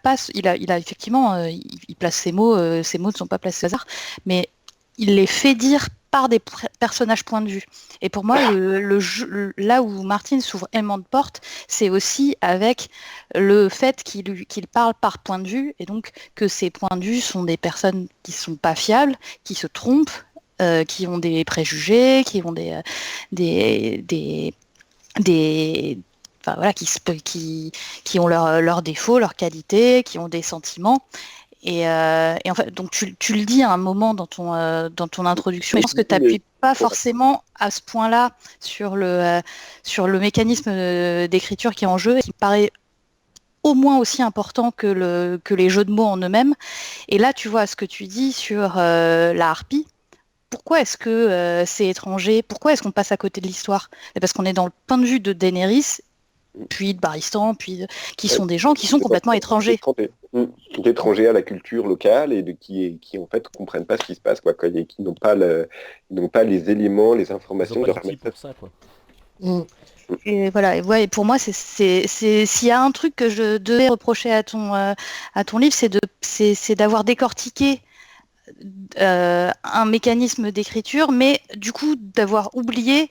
effectivement, il place ses mots ne sont pas placés au hasard, mais il les fait dire par des personnages point de vue. Et pour moi, là où Martin s'ouvre énormément de portes, c'est aussi avec le fait qu'il parle par point de vue, et donc que ces points de vue sont des personnes qui ne sont pas fiables, qui se trompent, qui ont des préjugés, qui ont enfin, voilà, qui ont leurs défauts, leurs qualités, qui ont des sentiments. Et en fait, donc tu le dis à un moment dans ton introduction. Je pense que tu n'appuies pas forcément à ce point-là sur le mécanisme d'écriture qui est en jeu et qui me paraît au moins aussi important que les jeux de mots en eux-mêmes. Et là, tu vois ce que tu dis sur la harpie. Pourquoi est-ce que c'est étranger? Pourquoi est-ce qu'on passe à côté de l'histoire? Parce qu'on est dans le point de vue de Daenerys, puis de Barristan, qui sont des gens qui sont complètement étrangers. D'étrangers à la culture locale et qui en fait comprennent pas ce qui se passe, quoi, et qui n'ont pas les éléments, les informations de remettre pour ça, quoi. Et voilà, et pour moi, s'il y a un truc que je devais reprocher à ton livre, c'est d'avoir décortiqué un mécanisme d'écriture, mais du coup d'avoir oublié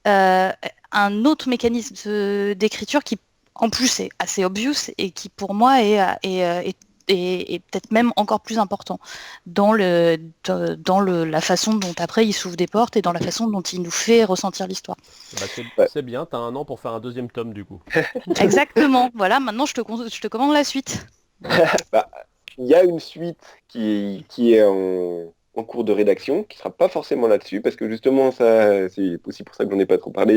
un autre mécanisme d'écriture qui, en plus, est assez obvious et qui, pour moi, est peut-être même encore plus important dans la façon dont après il s'ouvre des portes et dans la façon dont il nous fait ressentir l'histoire. C'est bien, t'as 1 an pour faire un 2e tome du coup. Exactement, voilà, maintenant je te commande la suite. Il y a une suite qui est en cours de rédaction, qui sera pas forcément là-dessus, parce que justement, ça, c'est aussi pour ça que j'en ai pas trop parlé,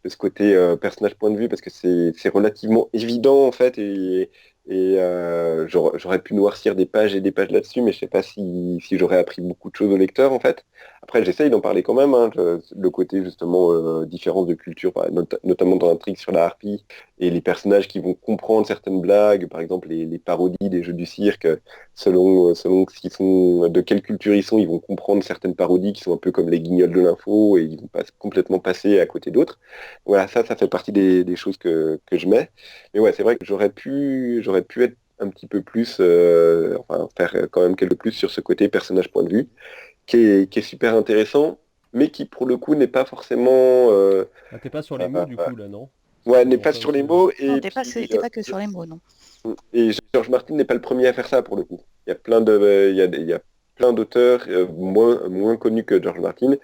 de ce côté personnage point de vue, parce que c'est relativement évident en fait, et j'aurais pu noircir des pages et des pages là-dessus, mais je sais pas si j'aurais appris beaucoup de choses au lecteur en fait. Après, j'essaye d'en parler quand même, hein, le côté justement différence de culture, notamment dans l'intrigue sur la harpie, et les personnages qui vont comprendre certaines blagues, par exemple les parodies des jeux du cirque, selon de quelle culture ils vont comprendre certaines parodies qui sont un peu comme les guignols de l'info et ils vont pas complètement passer à côté d'autres. Voilà, ça fait partie des choses que je mets. Mais ouais, c'est vrai que j'aurais pu être un petit peu plus, enfin faire quand même quelque plus sur ce côté personnage point de vue, qui est super intéressant, mais qui pour le coup n'est pas forcément... T'es pas sur les mots du coup là, non? Ouais, n'est pas sur les mots. Non, t'es pas que sur les mots, non. Et George Martin n'est pas le premier à faire ça pour le coup. Il y a il y a plein d'auteurs moins connus que George Martin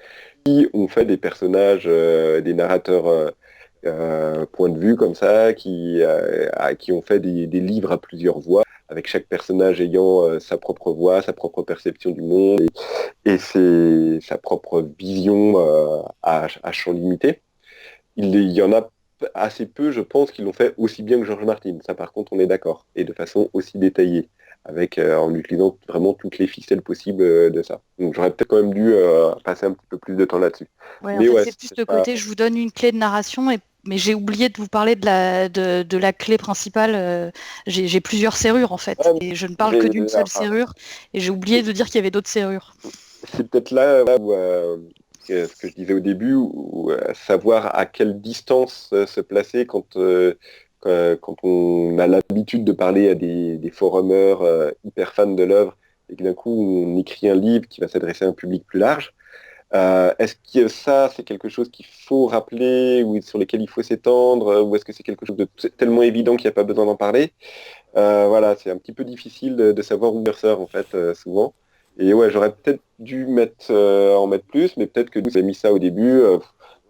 qui ont fait des personnages, des narrateurs point de vue comme ça, qui ont fait des livres à plusieurs voix, avec chaque personnage ayant sa propre voix, sa propre perception du monde et sa propre vision à champ limité. Il y en a assez peu, je pense, qui l'ont fait aussi bien que George Martin. Ça, par contre, on est d'accord. Et de façon aussi détaillée, avec en utilisant vraiment toutes les ficelles possibles de ça. Donc j'aurais peut-être quand même dû passer un petit peu plus de temps là-dessus. Ouais, mais en fait, c'est plus le côté, je vous donne une clé de narration, mais j'ai oublié de vous parler de la clé principale. J'ai plusieurs serrures, en fait, et je ne parle que d'une seule serrure, et j'ai oublié de dire qu'il y avait d'autres serrures. C'est peut-être là où... ce que je disais au début, savoir à quelle distance se placer quand on a l'habitude de parler à des forumers hyper fans de l'œuvre et que d'un coup on écrit un livre qui va s'adresser à un public plus large. Est-ce que ça c'est quelque chose qu'il faut rappeler ou sur lequel il faut s'étendre ou est-ce que c'est quelque chose de tellement évident qu'il n'y a pas besoin d'en parler? Voilà, c'est un petit peu difficile de savoir où faire ça en fait souvent. Et ouais, j'aurais peut-être dû en mettre plus, mais peut-être que nous, avez mis ça au début,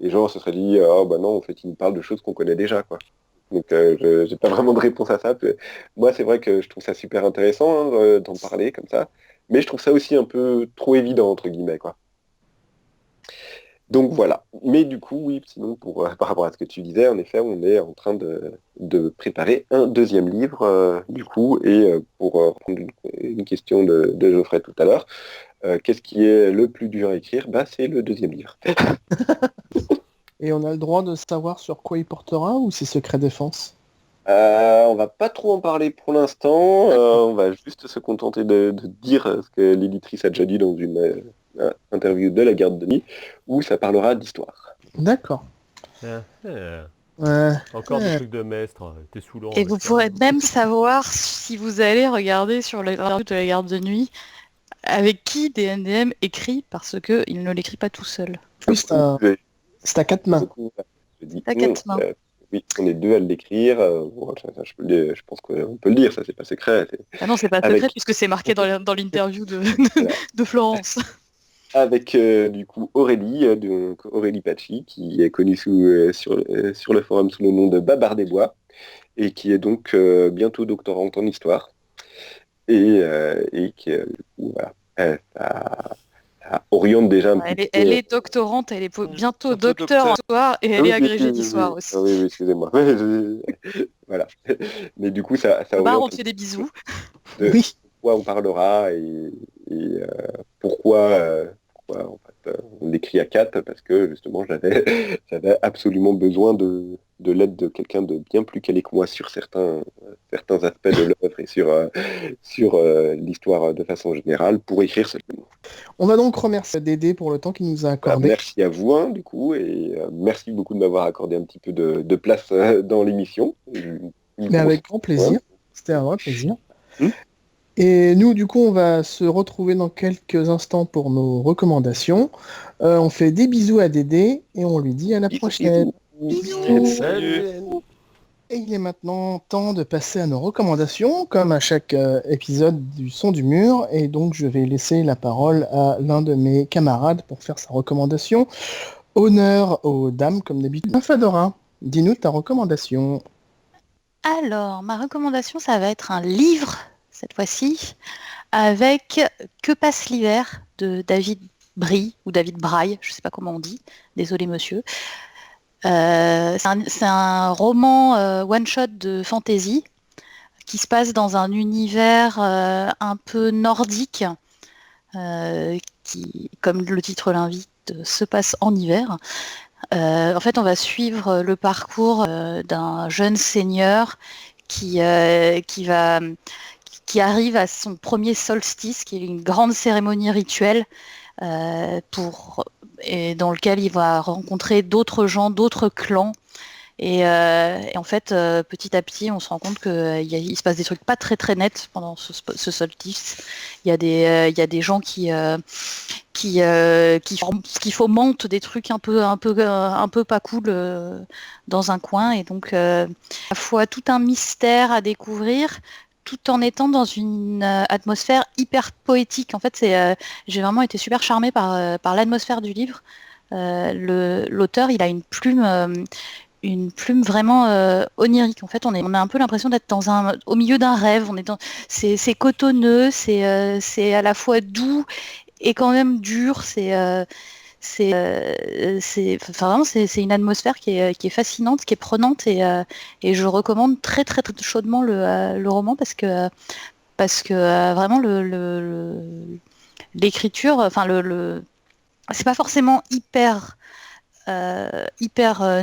les gens se seraient dit, oh bah non, en fait, il nous parle de choses qu'on connaît déjà, quoi. Donc, j'ai pas vraiment de réponse à ça. Moi, c'est vrai que je trouve ça super intéressant d'en parler comme ça. mais je trouve ça aussi un peu trop évident, entre guillemets, quoi. Donc voilà. Mais du coup, oui, sinon, par rapport à ce que tu disais, en effet, on est en train de préparer un deuxième livre, du coup, et pour reprendre une question de Geoffrey tout à l'heure, qu'est-ce qui est le plus dur à écrire? Bah, c'est le deuxième livre. Et on a le droit de savoir sur quoi il portera ou c'est secret défense? On va pas trop en parler pour l'instant, on va juste se contenter de dire ce que l'éditrice a déjà dit dans une interview de La Garde de Nuit, où ça parlera d'histoire. D'accord. Ah, ah. Ouais. Encore des trucs de maître, t'es saoulant. Et avec vous ça. pourrez même savoir si vous allez regarder sur le de la garde de nuit avec qui DNDM écrit, parce que il ne l'écrit pas tout seul. Oui, c'est à quatre mains. Je dis, À quatre mains. oui, on est deux à l'écrire. Bon, ça, je pense qu'on peut le dire, ça c'est pas secret. Ah non, c'est pas Avec- secret puisque c'est marqué dans l'interview Voilà. de Florence. Avec du coup Aurélie, donc Aurélie Pachi, qui est connue sur le forum sous le nom de Babar des Bois, et qui est donc bientôt doctorante en histoire, et qui du coup, voilà, ça oriente déjà un petit peu. Elle est doctorante, elle est bientôt Bientôt docteur en docteur. histoire et elle Oui, est agrégée d'histoire oui, aussi. oui, oui, excusez-moi. Voilà. Mais du coup, ça Bah, on oriente te fait des bisous. de Oui. quoi on parlera et pourquoi, en fait, on écrit à quatre, parce que justement j'avais absolument besoin de l'aide de quelqu'un de bien plus calé que moi sur certains aspects de l'œuvre et sur l'histoire de façon générale pour écrire ce livre. On va donc remercier Dédé pour le temps qu'il nous a Bah, accordé. merci à vous, hein, du coup, et merci beaucoup de m'avoir accordé un petit peu de place dans l'émission. Mais avec grand plaisir. C'était un vrai plaisir. Hmm. Et nous, du coup, on va se retrouver dans quelques instants pour nos recommandations. On fait des bisous à Dédé et on lui dit à la prochaine. Bisous. Salut. Et il est maintenant temps de passer à nos recommandations, comme à chaque épisode du Son du Mur. Et donc, je vais laisser la parole à l'un de mes camarades pour faire sa recommandation. Honneur aux dames, comme d'habitude. Fadora, dis-nous ta recommandation. Alors, ma recommandation, ça va être un livre, cette fois-ci, avec Que passe l'hiver de David Brie, ou David Braille, je ne sais pas comment on dit, désolé monsieur. C'est un roman one-shot de fantasy qui se passe dans un univers un peu nordique, qui, comme le titre l'invite, se passe en hiver. En fait, on va suivre le parcours d'un jeune seigneur qui arrive à son premier solstice, qui est une grande cérémonie rituelle et dans lequel il va rencontrer d'autres gens, d'autres clans. Et en fait, petit à petit, on se rend compte qu'il se passe des trucs pas très très nets pendant ce solstice. Il y a des gens qui fomentent des trucs un peu pas cool dans un coin. Et donc, à la fois tout un mystère à découvrir, tout en étant dans une atmosphère hyper poétique. En fait, j'ai vraiment été super charmée par l'atmosphère du livre. L'auteur, il a une plume vraiment onirique. En fait, on a un peu l'impression d'être au milieu d'un rêve. C'est cotonneux, c'est à la fois doux et quand même dur. Vraiment, c'est une atmosphère qui est fascinante, qui est prenante, et je recommande très très, très chaudement le roman parce que vraiment l'écriture, enfin c'est pas forcément hyper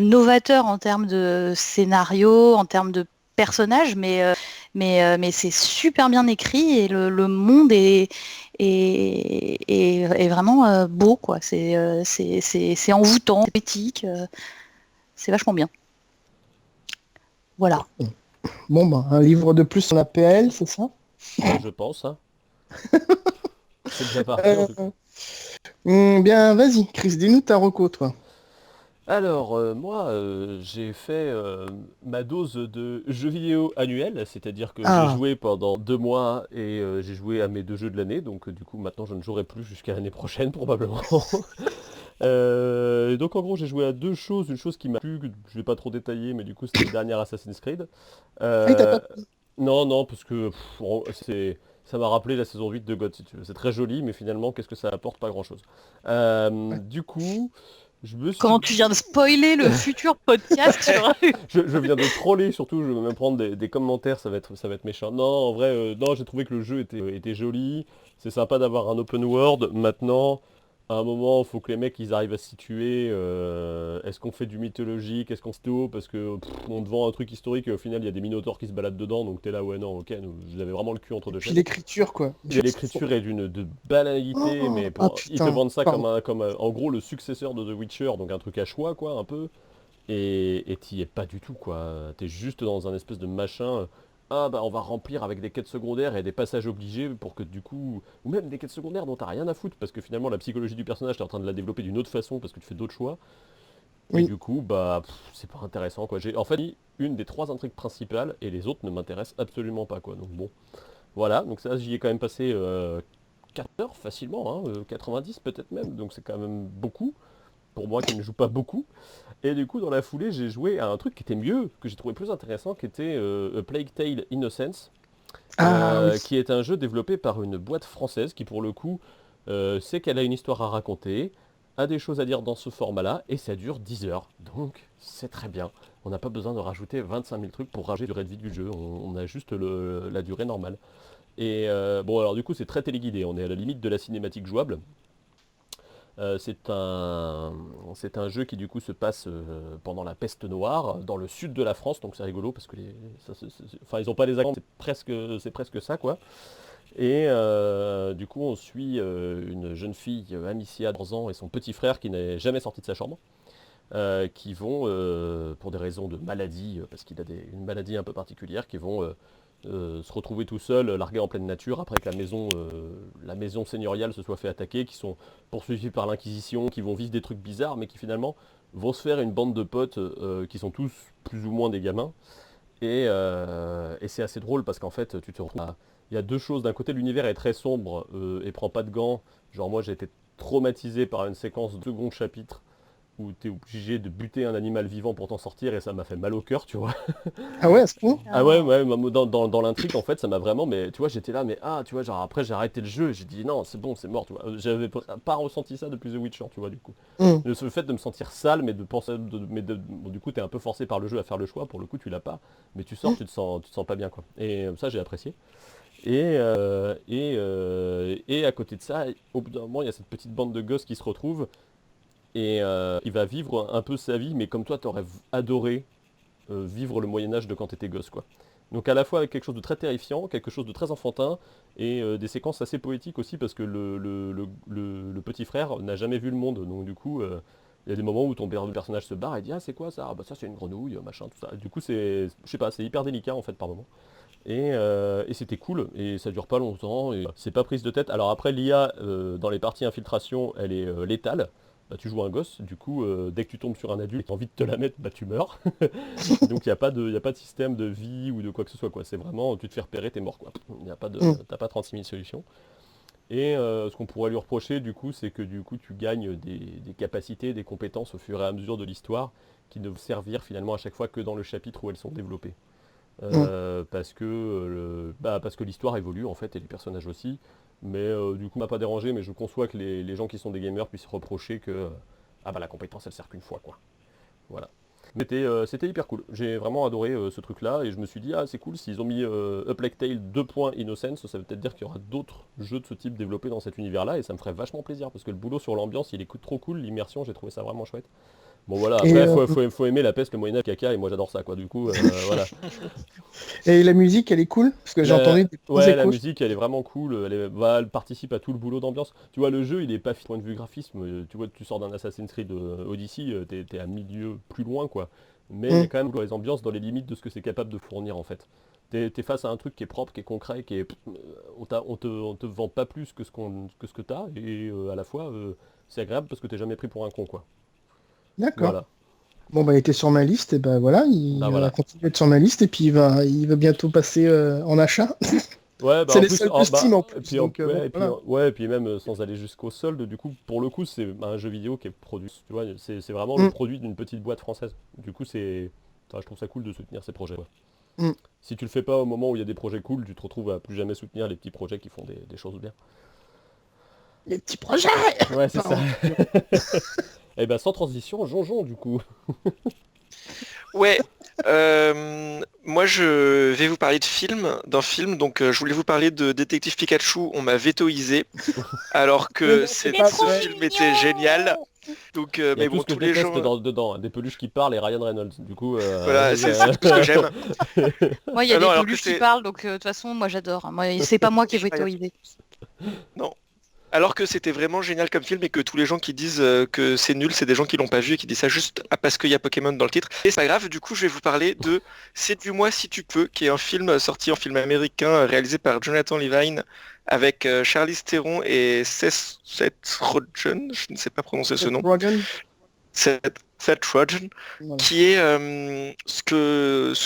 novateur en termes de scénario, en termes de personnages, mais c'est super bien écrit et le monde est vraiment beau, quoi. C'est envoûtant, c'est poétique, c'est vachement bien. Voilà. Bon, ben, un livre de plus sur la PL, c'est ça? Je pense, hein. C'est déjà parti en tout cas. Bien, vas-y, Chris, dis-nous ta reco, toi. Alors, moi, j'ai fait ma dose de jeux vidéo annuel, c'est-à-dire que Ah. j'ai joué pendant 2 mois et j'ai joué à mes 2 jeux de l'année, donc du coup maintenant je ne jouerai plus jusqu'à l'année prochaine probablement. Donc en gros j'ai joué à deux choses, une chose qui m'a plu, que je vais pas trop détailler, mais du coup c'était le dernier Assassin's Creed. Ah, t'as pas... Non, non, parce que Ça m'a rappelé la saison 8 de God, si tu veux. C'est très joli, mais finalement, qu'est-ce que ça apporte? Pas grand-chose. Du coup, je me suis... Comment tu viens de spoiler le futur podcast sur... je viens de troller, surtout, je vais même prendre des commentaires, ça va être méchant. Non, en vrai, non, j'ai trouvé que le jeu était joli. C'est sympa d'avoir un open world. Maintenant, à un moment, il faut que les mecs ils arrivent à se situer. Est-ce qu'on fait du mythologique? Est-ce qu'on se tôt? Parce que on te vend un truc historique et au final, il y a des minotaures qui se baladent dedans. Donc t'es là, ouais, non, ok, vous avez vraiment le cul entre deux Puis chaises. l'écriture, quoi. Et l'écriture est de banalité, mais Ah ils te putain, vendent ça pardon. en gros le successeur de The Witcher, donc un truc à choix, quoi, un peu. Et t'y es pas du tout, quoi. T'es juste dans un espèce de machin. Ah bah on va remplir avec des quêtes secondaires et des passages obligés pour que du coup... Ou même des quêtes secondaires dont t'as rien à foutre, parce que finalement la psychologie du personnage, t'es en train de la développer d'une autre façon parce que tu fais d'autres choix. Et Oui. du coup, bah c'est pas intéressant, quoi. J'ai en fait mis une des 3 intrigues principales et les autres ne m'intéressent absolument pas, quoi. Donc bon, voilà. Donc ça, j'y ai quand même passé 4 heures facilement, hein, 90 peut-être même. Donc c'est quand même beaucoup, pour moi qui ne joue pas beaucoup. Et du coup, dans la foulée, j'ai joué à un truc qui était mieux, que j'ai trouvé plus intéressant, qui était A Plague Tale Innocence, Ah oui. qui est un jeu développé par une boîte française qui, pour le coup, sait qu'elle a une histoire à raconter, a des choses à dire dans ce format-là, et ça dure 10 heures. Donc, c'est très bien. On n'a pas besoin de rajouter 25 000 trucs pour rajouter la durée de vie du jeu. On a juste la durée normale. Et bon, alors du coup, c'est très téléguidé. On est à la limite de la cinématique jouable. C'est un jeu qui du coup se passe pendant la peste noire dans le sud de la France, donc c'est rigolo parce que enfin, ils n'ont pas les accents, c'est presque ça quoi. Et du coup on suit une jeune fille, Amicia, de 11 ans, et son petit frère qui n'est jamais sorti de sa chambre, qui vont, pour des raisons de maladie, parce qu'il a une maladie un peu particulière, qui vont se retrouver tout seul, largués en pleine nature, après que la maison seigneuriale se soit fait attaquer, qui sont poursuivis par l'Inquisition, qui vont vivre des trucs bizarres, mais qui finalement vont se faire une bande de potes qui sont tous plus ou moins des gamins. Et c'est assez drôle parce qu'en fait, tu te retrouves il y a deux choses. D'un côté, l'univers est très sombre et prend pas de gants. Genre moi, j'ai été traumatisé par une séquence de second chapitre où tu es obligé de buter un animal vivant pour t'en sortir et ça m'a fait mal au cœur, tu vois. Ah ouais, à ce point? Ah ouais, ouais, dans l'intrigue, en fait, ça m'a vraiment, mais tu vois, j'étais là, mais tu vois, genre après j'ai arrêté le jeu et j'ai dit non, c'est bon, c'est mort, tu vois. J'avais pas ressenti ça depuis The Witcher, tu vois, du coup. Hum. Le fait de me sentir sale, mais de penser, bon, du coup, t'es un peu forcé par le jeu à faire le choix, pour le coup, tu l'as pas, mais tu sors, tu te sens pas bien, quoi. Et ça, j'ai apprécié. Et à côté de ça, au bout d'un moment, il y a cette petite bande de gosses qui se retrouvent et il va vivre un peu sa vie, mais comme toi, t'aurais adoré vivre le Moyen-Âge de quand t'étais gosse, quoi. Donc à la fois avec quelque chose de très terrifiant, quelque chose de très enfantin, et des séquences assez poétiques aussi, parce que le petit frère n'a jamais vu le monde, donc du coup, il y a des moments où ton personnage se barre et dit «Ah, c'est quoi ça? Ah bah ça c'est une grenouille, machin, tout ça». Du coup, je sais pas, c'est hyper délicat en fait par moment. Et c'était cool, et ça dure pas longtemps, et c'est pas prise de tête. Alors après, l'IA, dans les parties infiltration, elle est létale. Bah, tu joues un gosse, du coup, dès que tu tombes sur un adulte et que tu as envie de te la mettre, bah tu meurs. Donc y a pas de système de vie ou de quoi que ce soit, quoi. C'est vraiment, tu te fais repérer, t'es mort, quoi. Hum. T'as pas 36 000 solutions. Et ce qu'on pourrait lui reprocher, du coup, c'est que du coup, tu gagnes des capacités, des compétences au fur et à mesure de l'histoire, qui ne vont servir finalement à chaque fois que dans le chapitre où elles sont développées. Hum. Parce que l'histoire évolue en fait et les personnages aussi. Mais du coup, ça m'a pas dérangé, mais je conçois que les gens qui sont des gamers puissent reprocher que ah bah la compétence elle sert qu'une fois quoi. Voilà. Mais c'était hyper cool. J'ai vraiment adoré ce truc-là et je me suis dit ah c'est cool s'ils ont mis A Plague Tale 2. Innocence, ça veut peut-être dire qu'il y aura d'autres jeux de ce type développés dans cet univers-là et ça me ferait vachement plaisir parce que le boulot sur l'ambiance il est trop cool, l'immersion j'ai trouvé ça vraiment chouette. Bon voilà, Et, après faut aimer la peste, le Moyen-Âge, caca et moi j'adore ça quoi. Du coup voilà. et la musique, elle est cool? Parce que j'ai entendu des bons Ouais, la échos. musique, elle est vraiment cool. Elle participe à tout le boulot d'ambiance. Tu vois, le jeu, il est pas fait point de vue graphisme. Tu vois, tu sors d'un Assassin's Creed Odyssey, t'es à milieu plus loin, quoi. Mais il y a Hum. quand même dans les ambiances, dans les limites de ce que c'est capable de fournir, en fait. T'es face à un truc qui est propre, qui est concret, qui est... on te vend pas plus que ce que t'as, et à la fois, c'est agréable parce que t'es jamais pris pour un con, quoi. D'accord. Voilà. Bon, bah, il était sur ma liste, et ben voilà, Bah il va voilà. continuer d'être sur ma liste, et puis il va bientôt passer en achat. Ouais, bah C'est en les plus, soldes de Steam en et plus, puis, donc bon, voilà. ouais, et puis même sans aller jusqu'au solde, du coup, pour le coup, c'est un jeu vidéo qui est produit, tu vois, c'est vraiment le Hum. produit d'une petite boîte française. Du coup, enfin, je trouve ça cool de soutenir ces projets. Ouais. Mm. Si tu le fais pas au moment où il y a des projets cool, tu te retrouves à plus jamais soutenir les petits projets qui font des choses bien. Les petits projets. Ouais, c'est ça. Pardon. Et ben sans transition, Jonjon du coup. Ouais, moi je vais vous parler d'un film, donc je voulais vous parler de Détective Pikachu, on m'a vétoisé, alors que Mais ce c'est pas ce vrai. film était génial, donc Il y a mais tout bon, ce que je tous les déteste gens, dedans, hein. Des peluches qui parlent et Ryan Reynolds. Du coup, voilà, c'est tout ce que j'aime. Moi, il y a Non, des alors que peluches qui c'est... parlent, donc de toute façon, moi j'adore. Moi, c'est pas moi qui ai vétorisé. Non. Alors que c'était vraiment génial comme film et que tous les gens qui disent que c'est nul, c'est des gens qui l'ont pas vu et qui disent ça juste parce qu'il y a Pokémon dans le titre. Et c'est pas grave, du coup je vais vous parler de Séduis-moi si tu peux, qui est un film sorti en film américain réalisé par Jonathan Levine avec Charlize Theron et Seth Rogen, je ne sais pas prononcer ce nom. Rogen. Seth Rogen, Voilà. qui est ce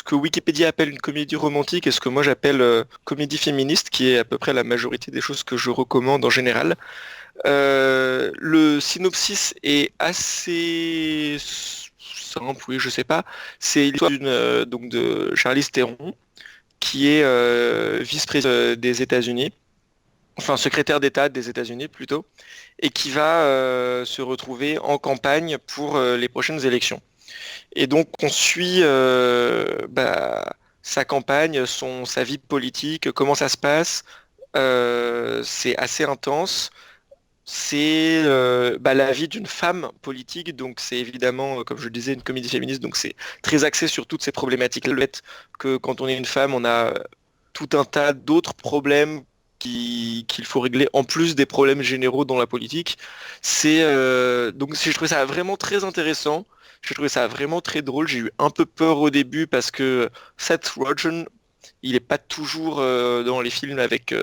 que Wikipédia appelle une comédie romantique et ce que moi j'appelle comédie féministe, qui est à peu près la majorité des choses que je recommande en général. Le synopsis est assez simple, oui, je sais pas. C'est l'histoire donc de Charlize Theron, qui est vice-présidente des États-Unis, enfin secrétaire d'État des États-Unis plutôt, et qui va se retrouver en campagne pour les prochaines élections. Et donc on suit sa campagne, sa vie politique, comment ça se passe. C'est assez intense. C'est la vie d'une femme politique, donc c'est évidemment, comme je le disais, une comédie féministe, donc c'est très axé sur toutes ces problématiques. Le fait que quand on est une femme, on a tout un tas d'autres problèmes qu'il faut régler en plus des problèmes généraux dans la politique. Donc je trouvais ça vraiment très intéressant. J'ai trouvé ça vraiment très drôle. J'ai eu un peu peur au début parce que Seth Rogen, il est pas toujours dans les films avec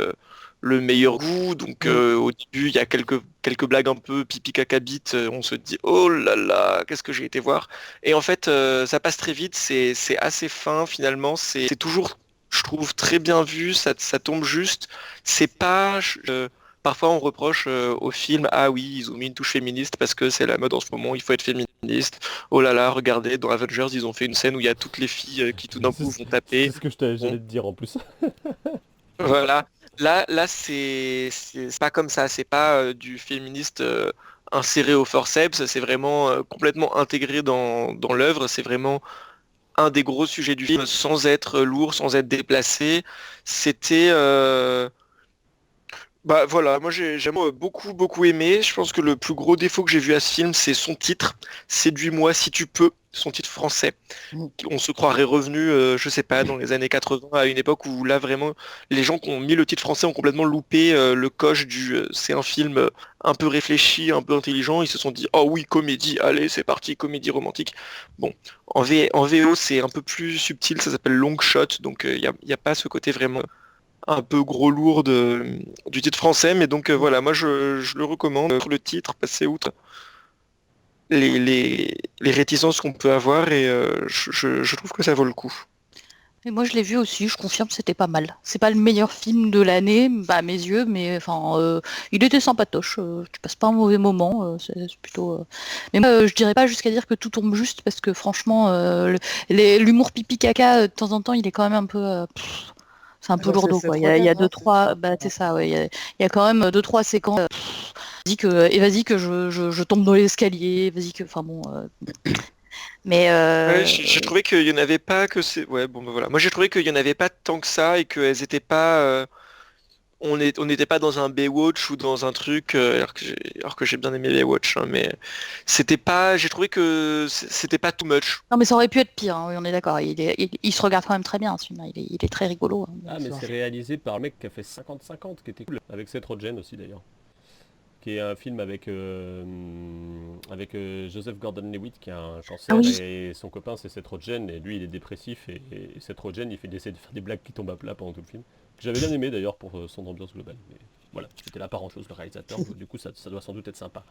le meilleur goût. Donc au début, il y a quelques blagues un peu pipi caca bite. On se dit oh là là, qu'est-ce que j'ai été voir. Et en fait, ça passe très vite. C'est assez fin finalement. C'est toujours, je trouve, très bien vu. Ça tombe juste. C'est pas Parfois, on reproche au film, ah oui, ils ont mis une touche féministe parce que c'est la mode en ce moment, il faut être féministe. Oh là là, regardez, dans Avengers, ils ont fait une scène où il y a toutes les filles qui tout d'un coup vont taper. C'est ce que j'allais te dire en plus. Voilà. Là, c'est pas comme ça. C'est pas du féministe inséré au forceps. C'est vraiment complètement intégré dans l'œuvre. C'est vraiment un des gros sujets du film, sans être lourd, sans être déplacé. C'était Bah voilà, moi j'ai vraiment beaucoup aimé. Je pense que le plus gros défaut que j'ai vu à ce film, c'est son titre, Séduis-moi si tu peux, son titre français. Mm. On se croirait revenu, je sais pas, dans les années 80, à une époque où là vraiment, les gens qui ont mis le titre français ont complètement loupé le coche c'est un film un peu réfléchi, un peu intelligent. Ils se sont dit, oh oui, comédie, allez, c'est parti, comédie romantique. Bon, en VO, c'est un peu plus subtil, ça s'appelle Long Shot, donc y a pas ce côté vraiment un peu gros lourd du titre français, mais donc voilà, moi je le recommande pour le titre, passer outre les réticences qu'on peut avoir et je trouve que ça vaut le coup. Et moi, je l'ai vu aussi, je confirme, c'était pas mal. C'est pas le meilleur film de l'année, à mes yeux, mais enfin, il était sympatoche. Tu passes pas un mauvais moment, c'est plutôt. Mais moi, je dirais pas jusqu'à dire que tout tombe juste, parce que franchement, l'humour pipi caca, de temps en temps, il est quand même un peu. C'est un peu Alors, c'est lourdeau, Seth quoi. Rogen, Il y a hein, deux, c'est trois. ça. Bah, c'est ça, ouais. Il y a quand même deux, trois séquences. Vas-y que je tombe dans l'escalier, vas-y que. Enfin bon. Mais Ouais, j'ai trouvé qu'il y en avait pas que c'est. Ouais, bon, bah, voilà. Moi j'ai trouvé qu'il y en avait pas tant que ça et qu'elles étaient pas. On n'était pas dans un Baywatch ou dans un truc, alors que j'ai bien aimé Baywatch, hein, mais c'était pas. J'ai trouvé que c'était pas too much. non, mais ça aurait pu être pire, hein, oui, on est d'accord. Il se regarde quand même très bien, ce film. Il est très rigolo, hein. Ah mais Ça. c'est réalisé par le mec qui a fait 50-50, qui était cool. Avec Seth Rogen aussi d'ailleurs. Qui est un film avec Joseph Gordon-Levitt qui a un cancer Ah oui. et son copain c'est Seth Rogen et lui il est dépressif et Seth Rogen il essaie de faire des blagues qui tombent à plat pendant tout le film. Que j'avais bien aimé d'ailleurs pour son ambiance globale. Mais voilà, c'était la parent chose le réalisateur, du coup ça doit sans doute être sympa.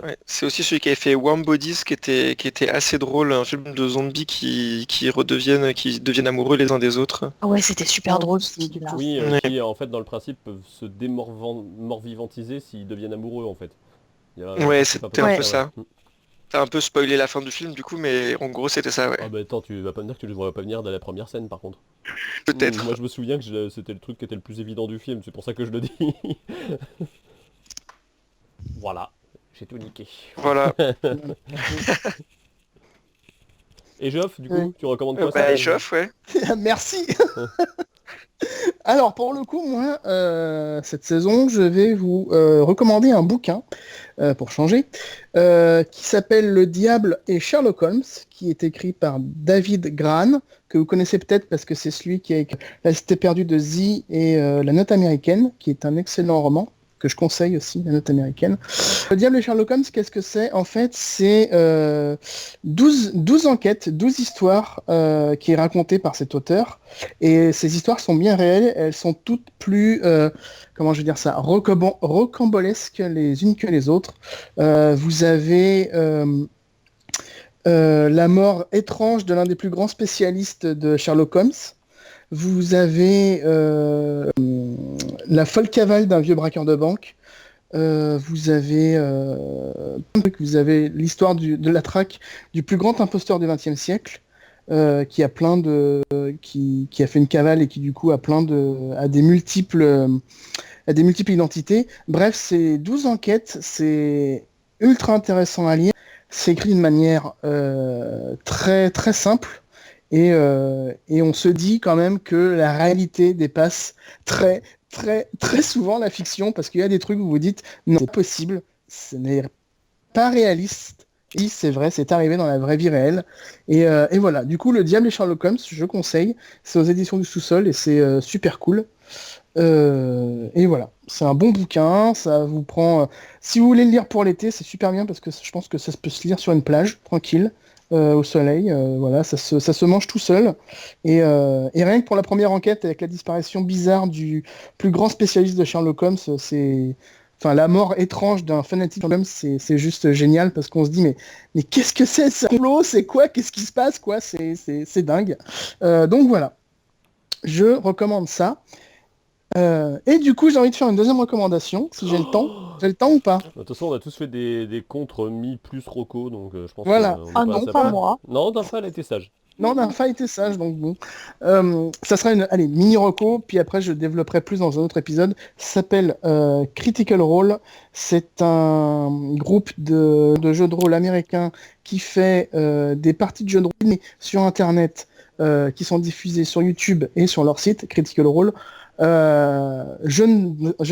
Ouais. C'est aussi celui qui avait fait Warm Bodies qui était assez drôle, un film de zombies qui deviennent amoureux les uns des autres. Ah ouais, c'était super Oh, drôle, c'est ce film-là. Oui, Ouais. qui en fait dans le principe peuvent se démorvivantiser s'ils deviennent amoureux en fait. Il y a un Ouais, principe c'était un comme peu ça. ouais. T'as un peu spoilé la fin du film du coup, mais en gros c'était ça, ouais. Ah bah attends, tu vas pas me dire que tu ne vois pas venir dès la première scène par contre. Peut-être. Moi je me souviens que c'était le truc qui était le plus évident du film, c'est pour ça que je le dis. Voilà, j'ai tout niqué. Voilà. Et Geoff, du coup, Oui. tu recommandes quoi Bah, ça échauffe, ouais. Merci. Alors pour le coup, moi, cette saison, je vais vous recommander un bouquin pour changer, qui s'appelle Le Diable et Sherlock Holmes, qui est écrit par David Gran, que vous connaissez peut-être parce que c'est celui qui a écrit La Cité perdue de Z et La Note américaine, qui est un excellent roman que je conseille aussi, La Note américaine. Le Diable et Sherlock Holmes, qu'est-ce que c'est? En fait, c'est 12 enquêtes, 12 histoires qui est racontée par cet auteur. Et ces histoires sont bien réelles, elles sont toutes plus, comment je vais dire ça, rocambolesques les unes que les autres. Vous avez la mort étrange de l'un des plus grands spécialistes de Sherlock Holmes. Vous avez la folle cavale d'un vieux braqueur de banque. Vous avez l'histoire de la traque du plus grand imposteur du XXe siècle, qui a qui a fait une cavale et qui du coup a des multiples identités. Bref, c'est 12 enquêtes, c'est ultra intéressant à lire. C'est écrit d'une manière très très simple. Et on se dit quand même que la réalité dépasse très, très, très souvent la fiction, parce qu'il y a des trucs où vous vous dites, non, c'est possible, ce n'est pas réaliste. Et c'est vrai, c'est arrivé dans la vraie vie réelle. Et voilà, du coup, Le Diable et Sherlock Holmes, je conseille. C'est aux éditions du Sous-Sol et c'est super cool. Et voilà, c'est un bon bouquin, ça vous prend... si vous voulez le lire pour l'été, c'est super bien, parce que je pense que ça peut se lire sur une plage, tranquille. Au soleil, voilà, ça se mange tout seul. Et rien que pour la première enquête, avec la disparition bizarre du plus grand spécialiste de Sherlock Holmes, enfin, la mort étrange d'un fanatique de Sherlock Holmes, c'est juste génial, parce qu'on se dit, mais qu'est-ce que c'est ce complot? C'est quoi? Qu'est-ce qui se passe, quoi? C'est dingue. Donc voilà, je recommande ça. Et du coup, j'ai envie de faire une deuxième recommandation, si j'ai le temps. J'ai le temps ou pas? De toute façon, on a tous fait des contres mi plus Rocco, donc je pense Voilà. qu'on est Ah pas à non, sa pas place. moi. Non, d'un elle a été sage. Non, Ninfa était sage, donc bon. Ça sera une mini reco, puis après je développerai plus dans un autre épisode. Ça s'appelle Critical Role. C'est un groupe de jeux de rôle américain qui fait des parties de jeux de rôle sur Internet, qui sont diffusées sur YouTube et sur leur site, Critical Role. Je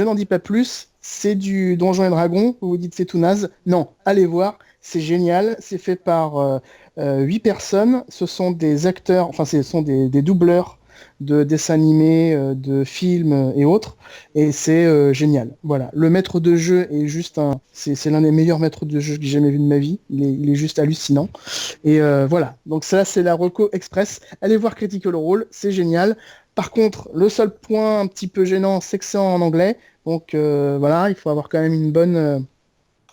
n'en dis pas plus. C'est du Donjons et Dragons. Vous vous dites c'est tout naze. Non, allez voir. C'est génial. C'est fait par 8 personnes. Ce sont des acteurs, enfin ce sont des doubleurs de dessins animés, de films et autres. Et c'est génial. Voilà. Le maître de jeu est juste c'est l'un des meilleurs maîtres de jeu que j'ai jamais vu de ma vie. Il est juste hallucinant. Et voilà. Donc ça, c'est la reco express. Allez voir Critical Role. C'est génial. Par contre, le seul point un petit peu gênant, c'est que c'est en anglais. Donc voilà, il faut avoir quand même une bonne...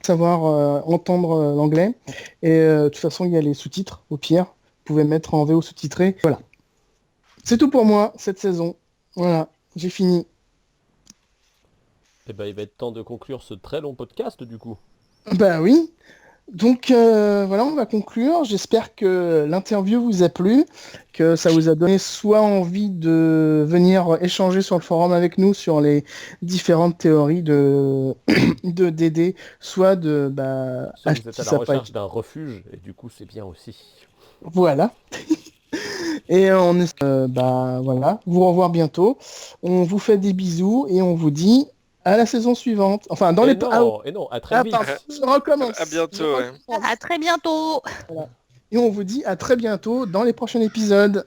savoir entendre l'anglais. Et de toute façon, il y a les sous-titres, au pire. Vous pouvez mettre en VO sous-titré. Voilà. C'est tout pour moi, cette saison. Voilà, j'ai fini. Et ben, il va être temps de conclure ce très long podcast, du coup. Bah oui. Donc voilà, on va conclure. J'espère que l'interview vous a plu, que ça vous a donné soit envie de venir échanger sur le forum avec nous sur les différentes théories de DD, soit de Soit vous acheter êtes à la sa recherche page. d'un refuge, et du coup, c'est bien aussi. Voilà. Et voilà, vous revoir bientôt. On vous fait des bisous et on vous dit à la saison suivante. Enfin, dans les... Et non, à très vite. pardon, je recommence. À bientôt, ouais. À très bientôt. Et on vous dit à très bientôt dans les prochains épisodes.